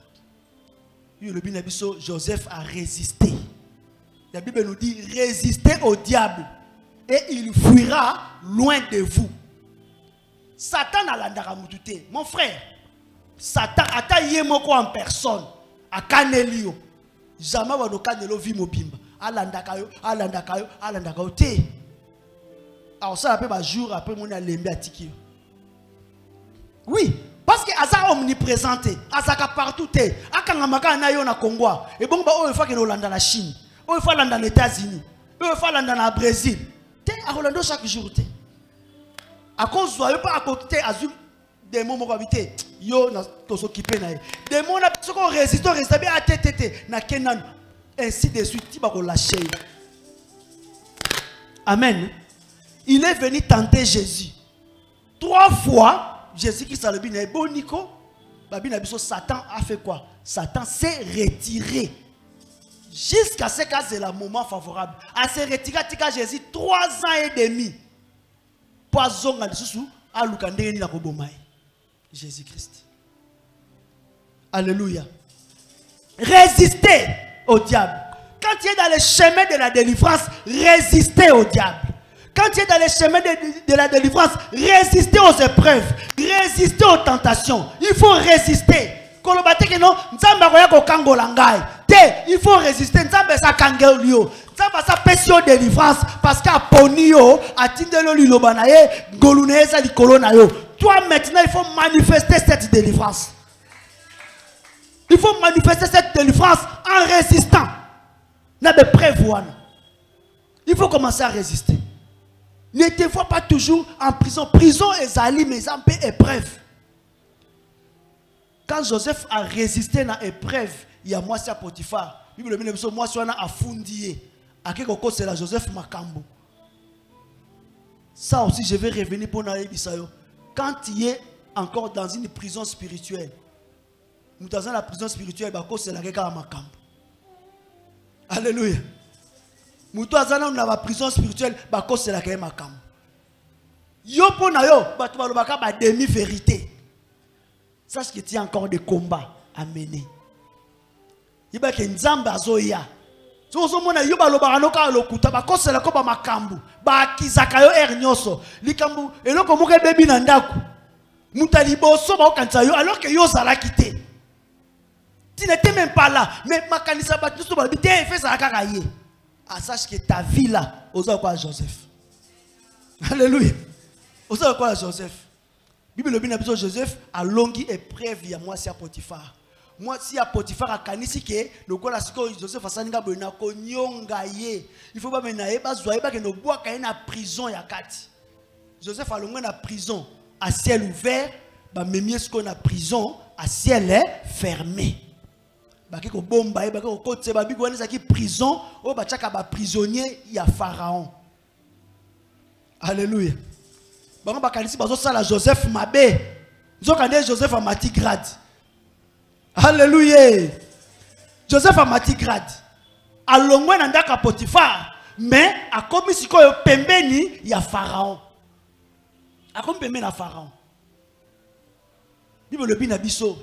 S1: Joseph a résisté. La Bible nous dit résistez au diable et il fuira loin de vous. Satan a l'andara mutute. Mon frère, Satan a yemoko en personne. A kanelio. Jamais va no kanelo vi mobimba. Alandakayo, alandakayo, alandakayo te. Alors ça après jour après mon alembe atiki. Oui. Parce que Aza omniprésenté, Azaka partout, Akangamaka na yo na Congo, et bon, il faut que nous landa la Chine, il faut landa les États-Unis, il faut landa le Brésil. Te à Rolando chaque jour. À cause de pas à côté, Azum, des mots habité, yo na to s'occuper na. Des mots na ce qu'on résiste, bien à tête, na Kenan, ainsi de suite, tu vas lâcher. Amen. Il est venu tenter Jésus 3 fois. Jésus-Christ a le bien bon Nico. Satan a fait quoi? Satan s'est retiré. Jusqu'à ce que c'est le moment favorable. A se retiré à Jésus 3 ans et demi. Poison à l'issue à l'ukandé na kobomai. Jésus-Christ. Alléluia. Résistez au diable. Quand tu es dans le chemin de la délivrance, résistez au diable. Quand tu es dans les chemins de la délivrance, résistez aux épreuves, résistez aux tentations. Il faut résister. Il faut résister. Parce toi maintenant, il faut manifester cette délivrance. Il faut manifester cette délivrance en résistant. Il faut commencer à résister. Ne te vois pas toujours en prison. Prison est ali, mais en paix épreuve. Quand Joseph a résisté dans l'épreuve, il y a moi, c'est Potiphar. Bible dit, moi, c'est a foundi. À quel moment c'est la Joseph Makambo. Ça aussi, je vais revenir pour Naïe Bissayo. Quand tu es encore dans une prison spirituelle, nous dans la prison spirituelle, c'est la guerre à Makambo. Alléluia. Mutu azana na ba prison spirituelle ba ko c'est la kay makam. Yo pona yo batu balobaka ba demi vérité. Sache que tu as encore des combats à mener. Iba ke nzamba azoya. So mona yo balobaka noka lokuta ba ko c'est la ko ba makambu. Ba kizaka yo ernyoso. Likambu eloko moke bebi na ndaku. Mutali boso ba okanta yo alors que yo zala quitté. Tu n'étais même pas là, mais makanisa ba tout ba bité fait ça kaka yé. Ah, sache que ta vie là, aux quoi Joseph. Alléluia. Aux quoi Joseph. Bible bien dit Joseph a longue épreuve il y a moi si à Potiphar. Moi si à Potiphar a kanisi ke le quoi la siko Joseph asaninga bona ko nyonga ye. Il faut pas menayer ba zoyer ba que no bois ka na prison ya kati. Joseph a longue na prison à ciel ouvert, ba memie ce qu'on a prison à ciel fermé. baki ko bomba baki ko kote babi ko neza ki prison o ba chaka ba prisonnier ya pharaon. Alléluia. Bango bakanisi bazo sala Joseph mabe. Nzokande Joseph a mati grade. Alléluia. Joseph a mati grade. Alongwe na ndaka Potifar, mais a komi sikoyo pembeni ya pharaon. A komi pembeni na pharaon. Bible le bina biso.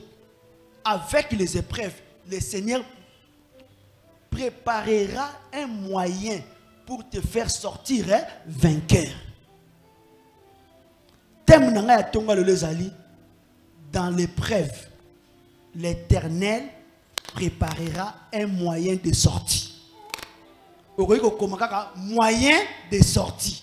S1: Avec les épreuves, le Seigneur préparera un moyen pour te faire sortir vainqueur. Thème nanga ya tonga le lezali. Dans l'épreuve, l'Éternel préparera un moyen de sortie. Moyen de sortie.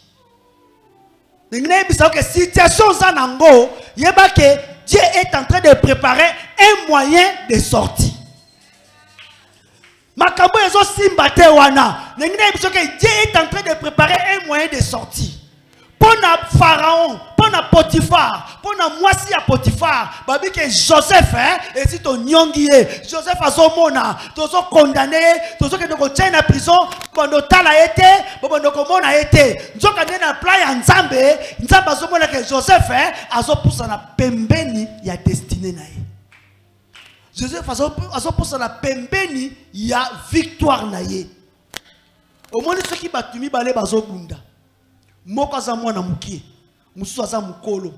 S1: Que situation zanango, yeba que Dieu est en train de préparer un moyen de sortie. Makambo ezo simbate wana. Que Dieu est en train de préparer un moyen de sortie. Pour le pharaon, pour le Potifar, pour le moisi à Potifar, babi que Joseph et si ton nyongié, Joseph a son mona, ton condamné, ton que tu tiens en prison, pendant tal a été, pendant que mon a été, nous avons na playa Nzambe, Nzambe a son mona que Joseph a son pousse na pembeni, ya destiné nae. Joseph a son pousse na pembeni, ya victoire nae. Au moins ceux qui batumi balé bazo bunda. Moko za mwana mukie mususu aza mukolo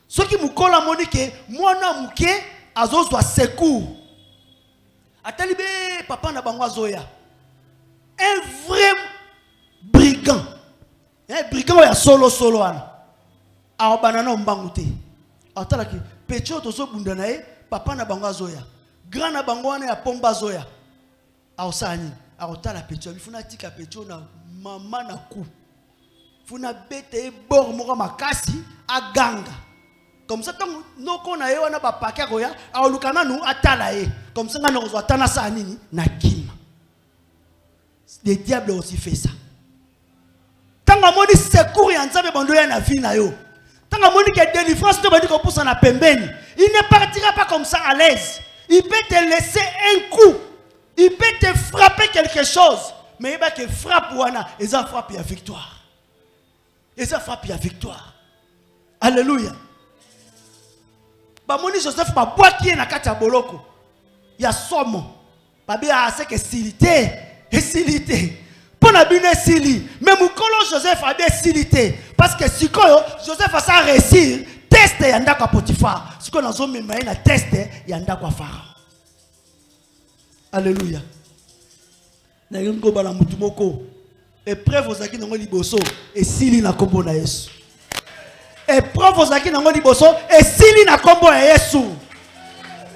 S1: soki mukolo amoni ke mwana mukie azozwa secours atali be papa na bango azoya un vrai brigand brigand ya solo ana aobana na mbangu te atala ke pecho tozo bunda na ye papa na bango azoya grand na bango wana ya pomba azoya aosani aotala pecho bifuna tika pecho na mama na ku funa bete bor moko makasi aganga comme ça tant noko na ye wana ba paquet koya aolukana nu atala ye comme ça ngana kozwa tana sa nini na kima. Le diable aussi fait ça. Tant amoni secours ya nzambe bando ya na vie na yo, tant amoni que délivrance te bandi ko poussa na pembeni, il ne partira pas comme ça à l'aise. Il peut te laisser un coup, il peut te frapper quelque chose, mais il va que frappe wana et ça frappe ya victoire. Et ça frappe la victoire. Alléluia. Bamoni Joseph ba bois qui est na kati ya boloko. Ya somo. Babi a c'est que silité et silité. Pour na bine sili, mais mukolo Joseph a des silité parce que sikoyo Joseph a ça réussir test ya ndako Potifar. Sikoyo nazo mema na test ya ndako Pharaon. Alléluia. Na yongo bala mutu moko. Épreuve aux acquis n'ont liboso et sili na kombo na Yesu. Épreuve aux acquis n'ont liboso et sili na kombo na Yesu.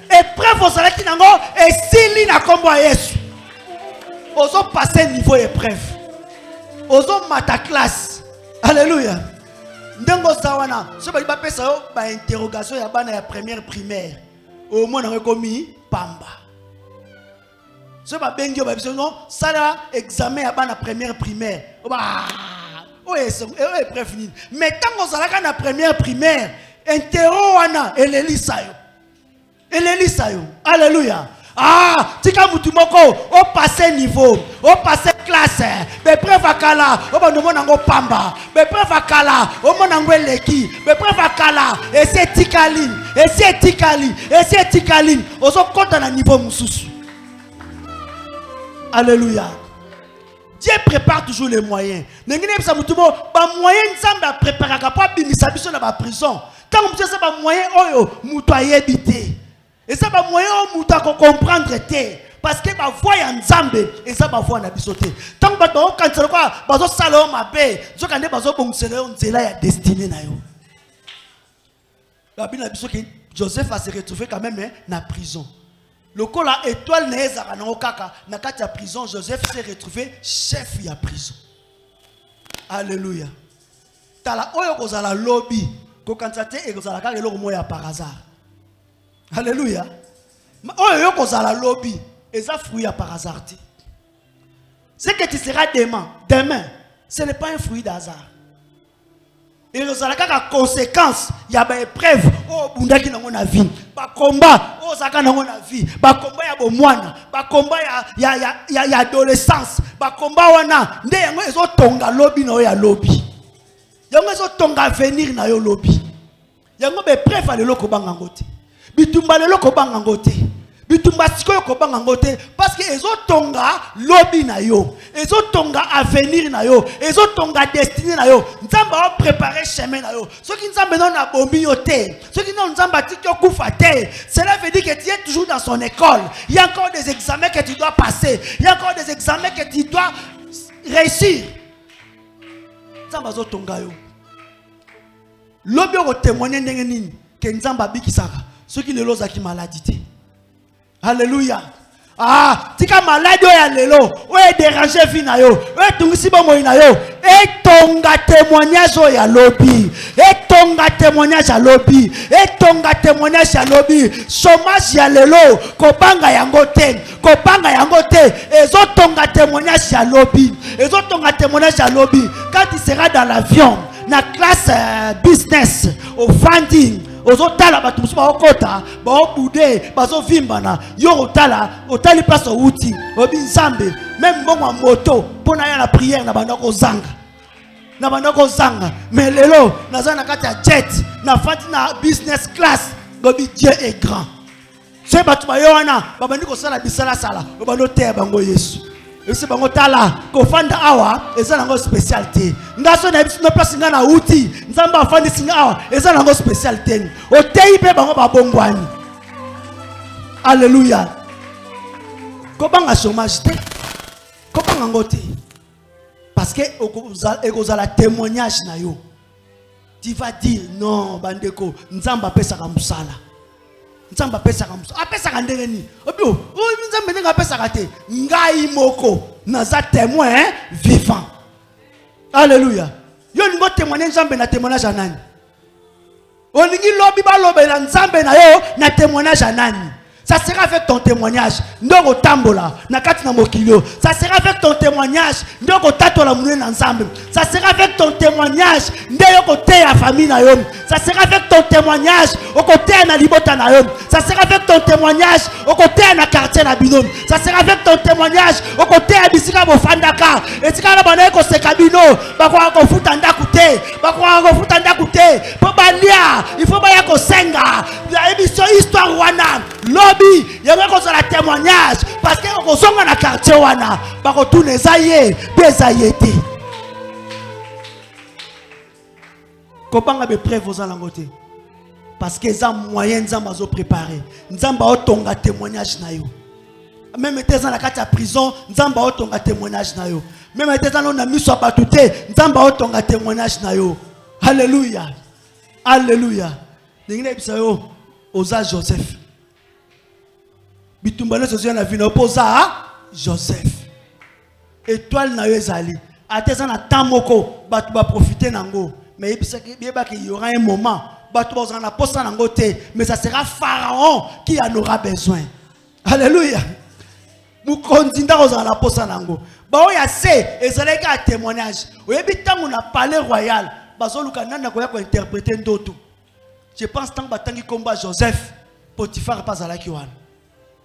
S1: Épreuve aux acquis n'ont et sili na kombo na Yesu. Oso passer niveau épreuve. Oso mata classe. Alléluia. Ndengo sawana. Ce bali ba pesa yo ba interrogation ya bana ya première primaire. Au moins na komi pamba. Ce ba bengi ba biso non sala examen à la première primaire. Mais tant qu'on s'ala na première primaire, interro wana elelisayo. Elelisayo. Alléluia. Ah, tika mutu moko o passer niveau, o passer classe. Be preuve akala, o ba nomo nango pamba. Be preuve akala, o mo nango eleki. Be preuve akala, et c'est tikaline, et c'est tikaline, et c'est tikaline. O so konta na niveau mususu. Alléluia. Dieu prépare toujours les moyens. N'engine pas mutumo, ba moyen nzambe a préparé ka pa bimisa biso na ba prison. Tant que ça ba moyen oyo mutu ayebité. Et ça ba moyen o mutu ko comprendre té parce que ba voix ya nzambe et ça ba voix na biso té. Tant que ba to kansela kwa bazo sala o mabe, zo kande bazo bongsela o nzela ya destinée na yo. La Bible a biso que Joseph a se retrouvé quand même na prison. Le col à étoile n'est pas dans kaka na kati ya prison. Joseph s'est retrouvé chef de la prison. Alléluia. Tala oyo kozala lobby ko kantate e kozala ka eloko moya par hasard. Alléluia. Oyo kozala lobby et ça fruit par hasard. Ce que tu seras demain, ce n'est pas un fruit d'hasard. Et nous avons des conséquences. Il y a des épreuves. Oh, bundaki na ngona vie. Ba combat. Oh, zaka na ngona vie. Ba combat ya bomwana. Ba combat ya adolescence. Ba combat wana. Nde yango ezo tonga lobby na yo ya lobby. Yango ezo tonga avenir na yo lobby. Yango be épreuve lelo ko banga ngote. Bitumba lelo ko banga ngote. Bitumba sikoyo ko banga ngote parce que ezo tonga lobby na yo. Ezo tonga avenir na yo. Ezo tonga destinée na yo. Nzamba va préparer chemin na yo. Ce qui nzamba non na bombi yo te. Ce qui non nzamba tiki okufa te. Cela veut dire que tu es toujours dans son école. Il y a encore des examens que tu dois passer. Il y a encore des examens que tu dois réussir. Nzamba zo tonga yo. Lobby ko témoigner ndenge nini que nzamba bikisaka. Ce qui le loza ki maladie te. Alléluia. Ah, tika maladie ya lelo, oye déranger vie na yo, oye tungisi bomo na yo, et tonga témoignage ya lobby, et tonga témoignage ya lobby, et tonga témoignage ya lobby, chômage ya lelo, kobanga yango te, ezo tonga témoignage ya lobby, ezo tonga témoignage ya lobby, quand tu seras dans l'avion, na classe business, au funding, ozotala batu musu baokota baobude bazovimbana yo otali place outi obi nzambe même mbongo moto pona ya la prière na bandako zanga mais lelo nazana kati ya jet na fati na business class gobi Dieu est grand c'est batu ba yo wana babandi ko sala bisala sala obando te bango Yesu ese bango tala ko fanda awa eza nango spécialité ngaso na biso no place ngana uti nzamba afandi singa awa eza nango spécialité otei pe bango babongwani. Alléluia. Ko banga chômage te ko banga ngote parce que ekozala témoignage na yo. Tu vas dire non bandeko nzamba pesa ka musala. Nzamba pesa ka musala apesa ka ndenge ni obio o nzamba ndenge apesa ka te ngai moko naza témoin vivant. Alléluia. Yo ningo témoigner nzambe na témoignage anani olingi lobi ba lobela nzambe na yo na témoignage anani. Ça sera avec ton témoignage. Ndoko tambola na kati na mokilio. Ça sera avec ton témoignage. Ndoko tatola mune na nzambe. Ça sera avec ton témoignage. Ndeko côté ya famille na yo. Ça sera avec ton témoignage au côté na libota na yo. Ça sera avec ton témoignage au côté na quartier na binom. Ça sera avec ton témoignage au côté ya bisika bofandaka. Et tika na bana ko sekabino bakwa ko futa ndaku te. Bakwa ko futa ndaku te. Po balia, il faut ba ya ko senga. La émission histoire wana. Lobby, il y a un témoignage parce que on sont dans la quartier wana, bako tout les aïe, des aïetés. Comment be preuve aux alangoté? Parce que ça moyen nzamba zo préparé. Nzamba otonga témoignage na yo. Même était dans la carte à prison, nzamba otonga témoignage na yo. Même était dans la mission à batouté, nzamba otonga témoignage na yo. Alléluia. Alléluia. N'ingé bisayo oza Joseph. Bitumbane sosia na vie opposa à Joseph. Étoile na yo ezali. Ateza na tamoko batu ba profiter nango. Mais il y aura un moment batu ba na posa nango te, mais ça sera Pharaon qui en aura besoin. Alléluia. Nous continuons dans la posa nango. Ba oya se ezali ka témoignage. Oyebi tango na palais royal, bazo luka nana ko ya ko interpréter ndoto. Je pense tant batangi combat Joseph, Potiphar pas ala ki wana.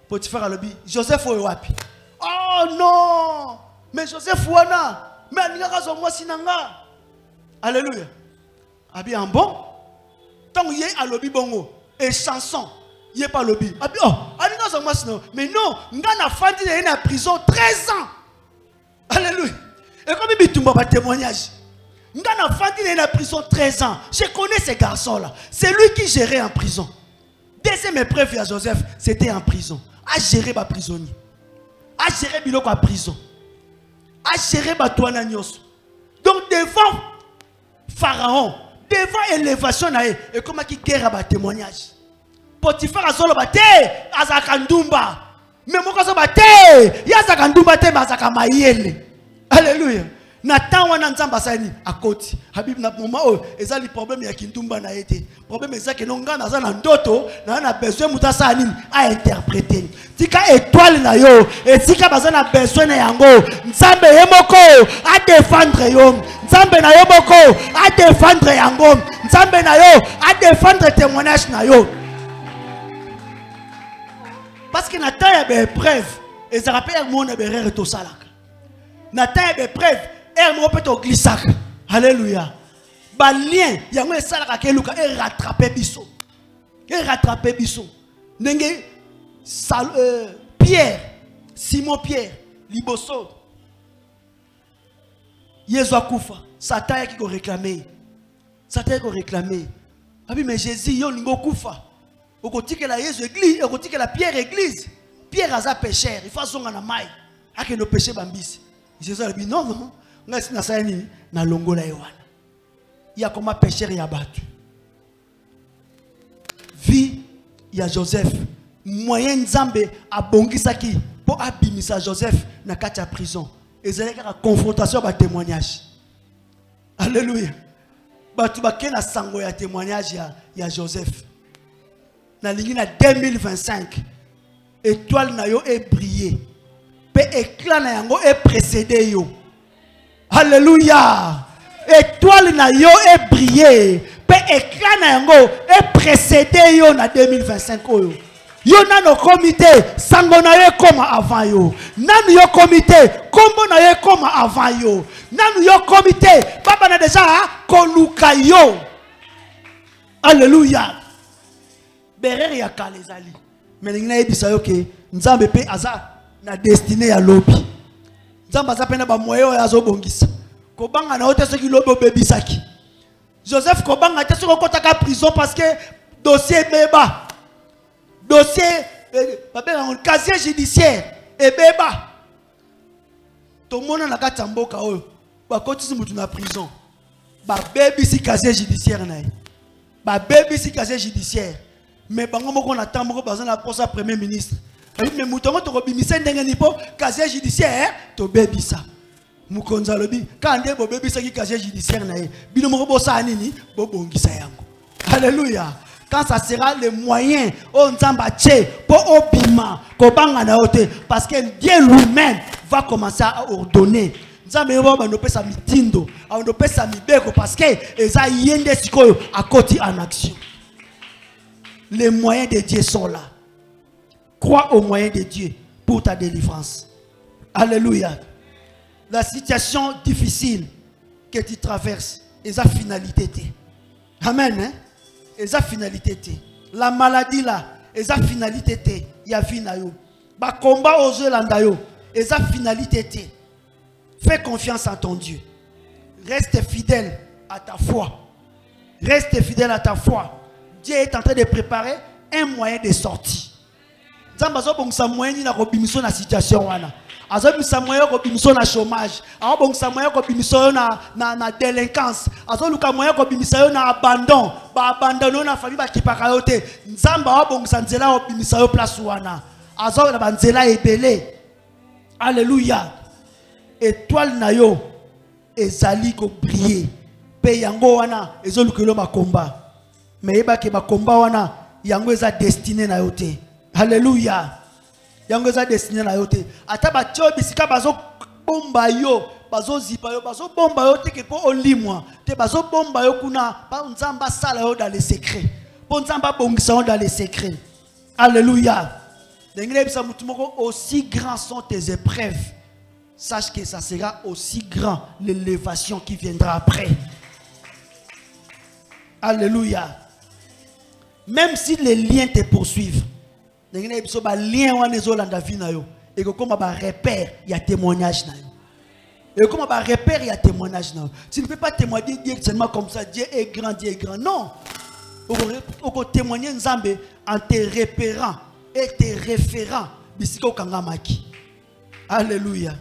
S1: Potiphar alobi Joseph oyoapi. Oh non, mais Joseph wana, mais aninga zo moi sinanga. Alléluia. Abi en bon. Tant yé alobi bongo et chanson, yé pas lobi. Abi oh, aninga zo moi sinanga. Mais non, ngana fandi na prison 13 ans. Alléluia. Et comme bitumba ba témoignage. Ngana fandi na prison 13 ans. Je connais ces garçons là. C'est lui qui gérait en prison. Deuxième épreuve à Joseph, c'était en prison. A gérer ma prisonnier, a gérer biloko à prison, a gérer ma toana nyos. Donc devant Pharaon, devant élévation et comment qui guerre à témoignage. Potiphar a solo bate, azakandumba. Mais mon cas bate, yazakandumba te mazakamayele. Alléluia. Nathan wana nzamba sani akoti habib na moment oh ezali problème ya kindumba na été problème eza que nonga na za na ndoto na besoin muta sani a interpréter tika étoile na yo et tika bazana besoin na yango nzambe yemoko a défendre yo nzambe Nzambe na yo boko a défendre yango. Nzambe na yo a défendre témoignage na yo. Parce que na temps ya be épreuve, et ça rappelle mon erreur to salaka. Na temps ya be épreuve, et mo peut to glissaka. Alléluia. Ba lien yango esalaka ke luka e rattraper biso. Et rattraper biso. Ndenge Pierre, Simon Pierre, liboso. Yesu akufa. Satan yaki ko réclamer. Satan yaki ko réclamer. Abi mais Jésus yo lingo kufa. Okotike la Yesu église, okotike la Pierre église. Pierre aza pécheur, il faut zonga na mai. Ake no péché bambisi. Jésus a dit non non, ngasi na sayani na longola Yohana. Il y a comme pécheur ya batu. Vie ya Joseph, moyen Nzambe a bongisaki pour abimisa Joseph na kati ya prison. Et c'est la confrontation ba témoignage. Alléluia. Batu ba kena sango ya témoignage ya Joseph. Na lingi na 2025 étoile na yo est brillé. Pe éclat na yango est précédé yo. Alléluia. Étoile na yo est brillé. Pe éclat na yango est précédé yo na 2025 oyo. Yo nano comité sango na yo comme avant yo. Nanu yo comité kombo na yo comme avant yo. Nanu yo comité baba na déjà koluka yo. Alléluia. Berere ya kalezali. Mais ngina ebisa yo ke Nzambe pe aza na destinée ya lobi. Nzambe aza pena ba moyo ya zo bongisa. Kobanga na ote soki lobi obebisaki. Joseph Kobanga te soki kotaka prison parce que dossier beba. Dossier casier judiciaire et beba. Tout le monde na kati mboka oyo ba kotisi mutu na prison. Ba bebisi casier judiciaire na. Ba bebisi casier judiciaire. Mais bango moko na temps moko bazana posa premier ministre. Mais mutongo to kobimisa ndenge ni po casier judiciaire to bebisa. Mukonza lobi kande bo bebisa ki casier judiciaire na ye. Bino moko bosa nini bo bongisa yango. Alléluia. Quand ça sera le moyen on nzamba tche pour obima kobanga na ote parce que Dieu lui-même va commencer à ordonner. Nzambe yo ba no pesa mitindo, a no pesa mibeko parce que eza yende sikoyo à côté en action. Les moyens de Dieu sont là. Crois aux moyens de Dieu pour ta délivrance. Alléluia. La situation difficile que tu traverses, et sa finalité. Amen. Hein? Et sa finalité. La maladie là, et sa finalité. Il y a finayo. Ba combat aux yeux landayo, et sa finalité. Fais confiance en ton Dieu. Reste fidèle à ta foi. Reste fidèle à ta foi. Dieu est en train de préparer un moyen de sortie. Zambazo bongsa moyen ni na kobimiso na situation wana. Azo bimisa moyen kobimiso na chômage. Azo bongsa moyen kobimiso na délinquance. Azo luka moyen kobimiso na abandon. Ba abandonner na famille ba kipaka yote. Nzamba wa bongsa nzela kobimisa yo place wana. Azo na banzela ebele. Alléluia. Étoile na yo ezali ko briller. Pe yango wana ezolukelo makomba. Mais il y a combat wana yango eza destiné na yote. Alléluia. Yango eza destiné na yote. Ata ba tio bisika bazo bomba yo, bazo zipa yo, bazo bomba yo te ke po olimwa. Te bazo bomba yo kuna pa nzamba sala yo dans les secrets. Po nzamba bongisa yo dans les secrets. Alléluia. Ndengile bisa mutu moko aussi grands sont tes épreuves. Sache que ça sera aussi grand l'élévation qui viendra après. Alléluia. Même si les liens te poursuivent, les liens et comme un repère, il y a témoignage. Et comme un repère, il y a témoignage. Tu ne peux pas témoigner directement comme ça, Dieu est grand, Dieu est grand. Non. On peut témoigner en te repérant et te référant. Alléluia.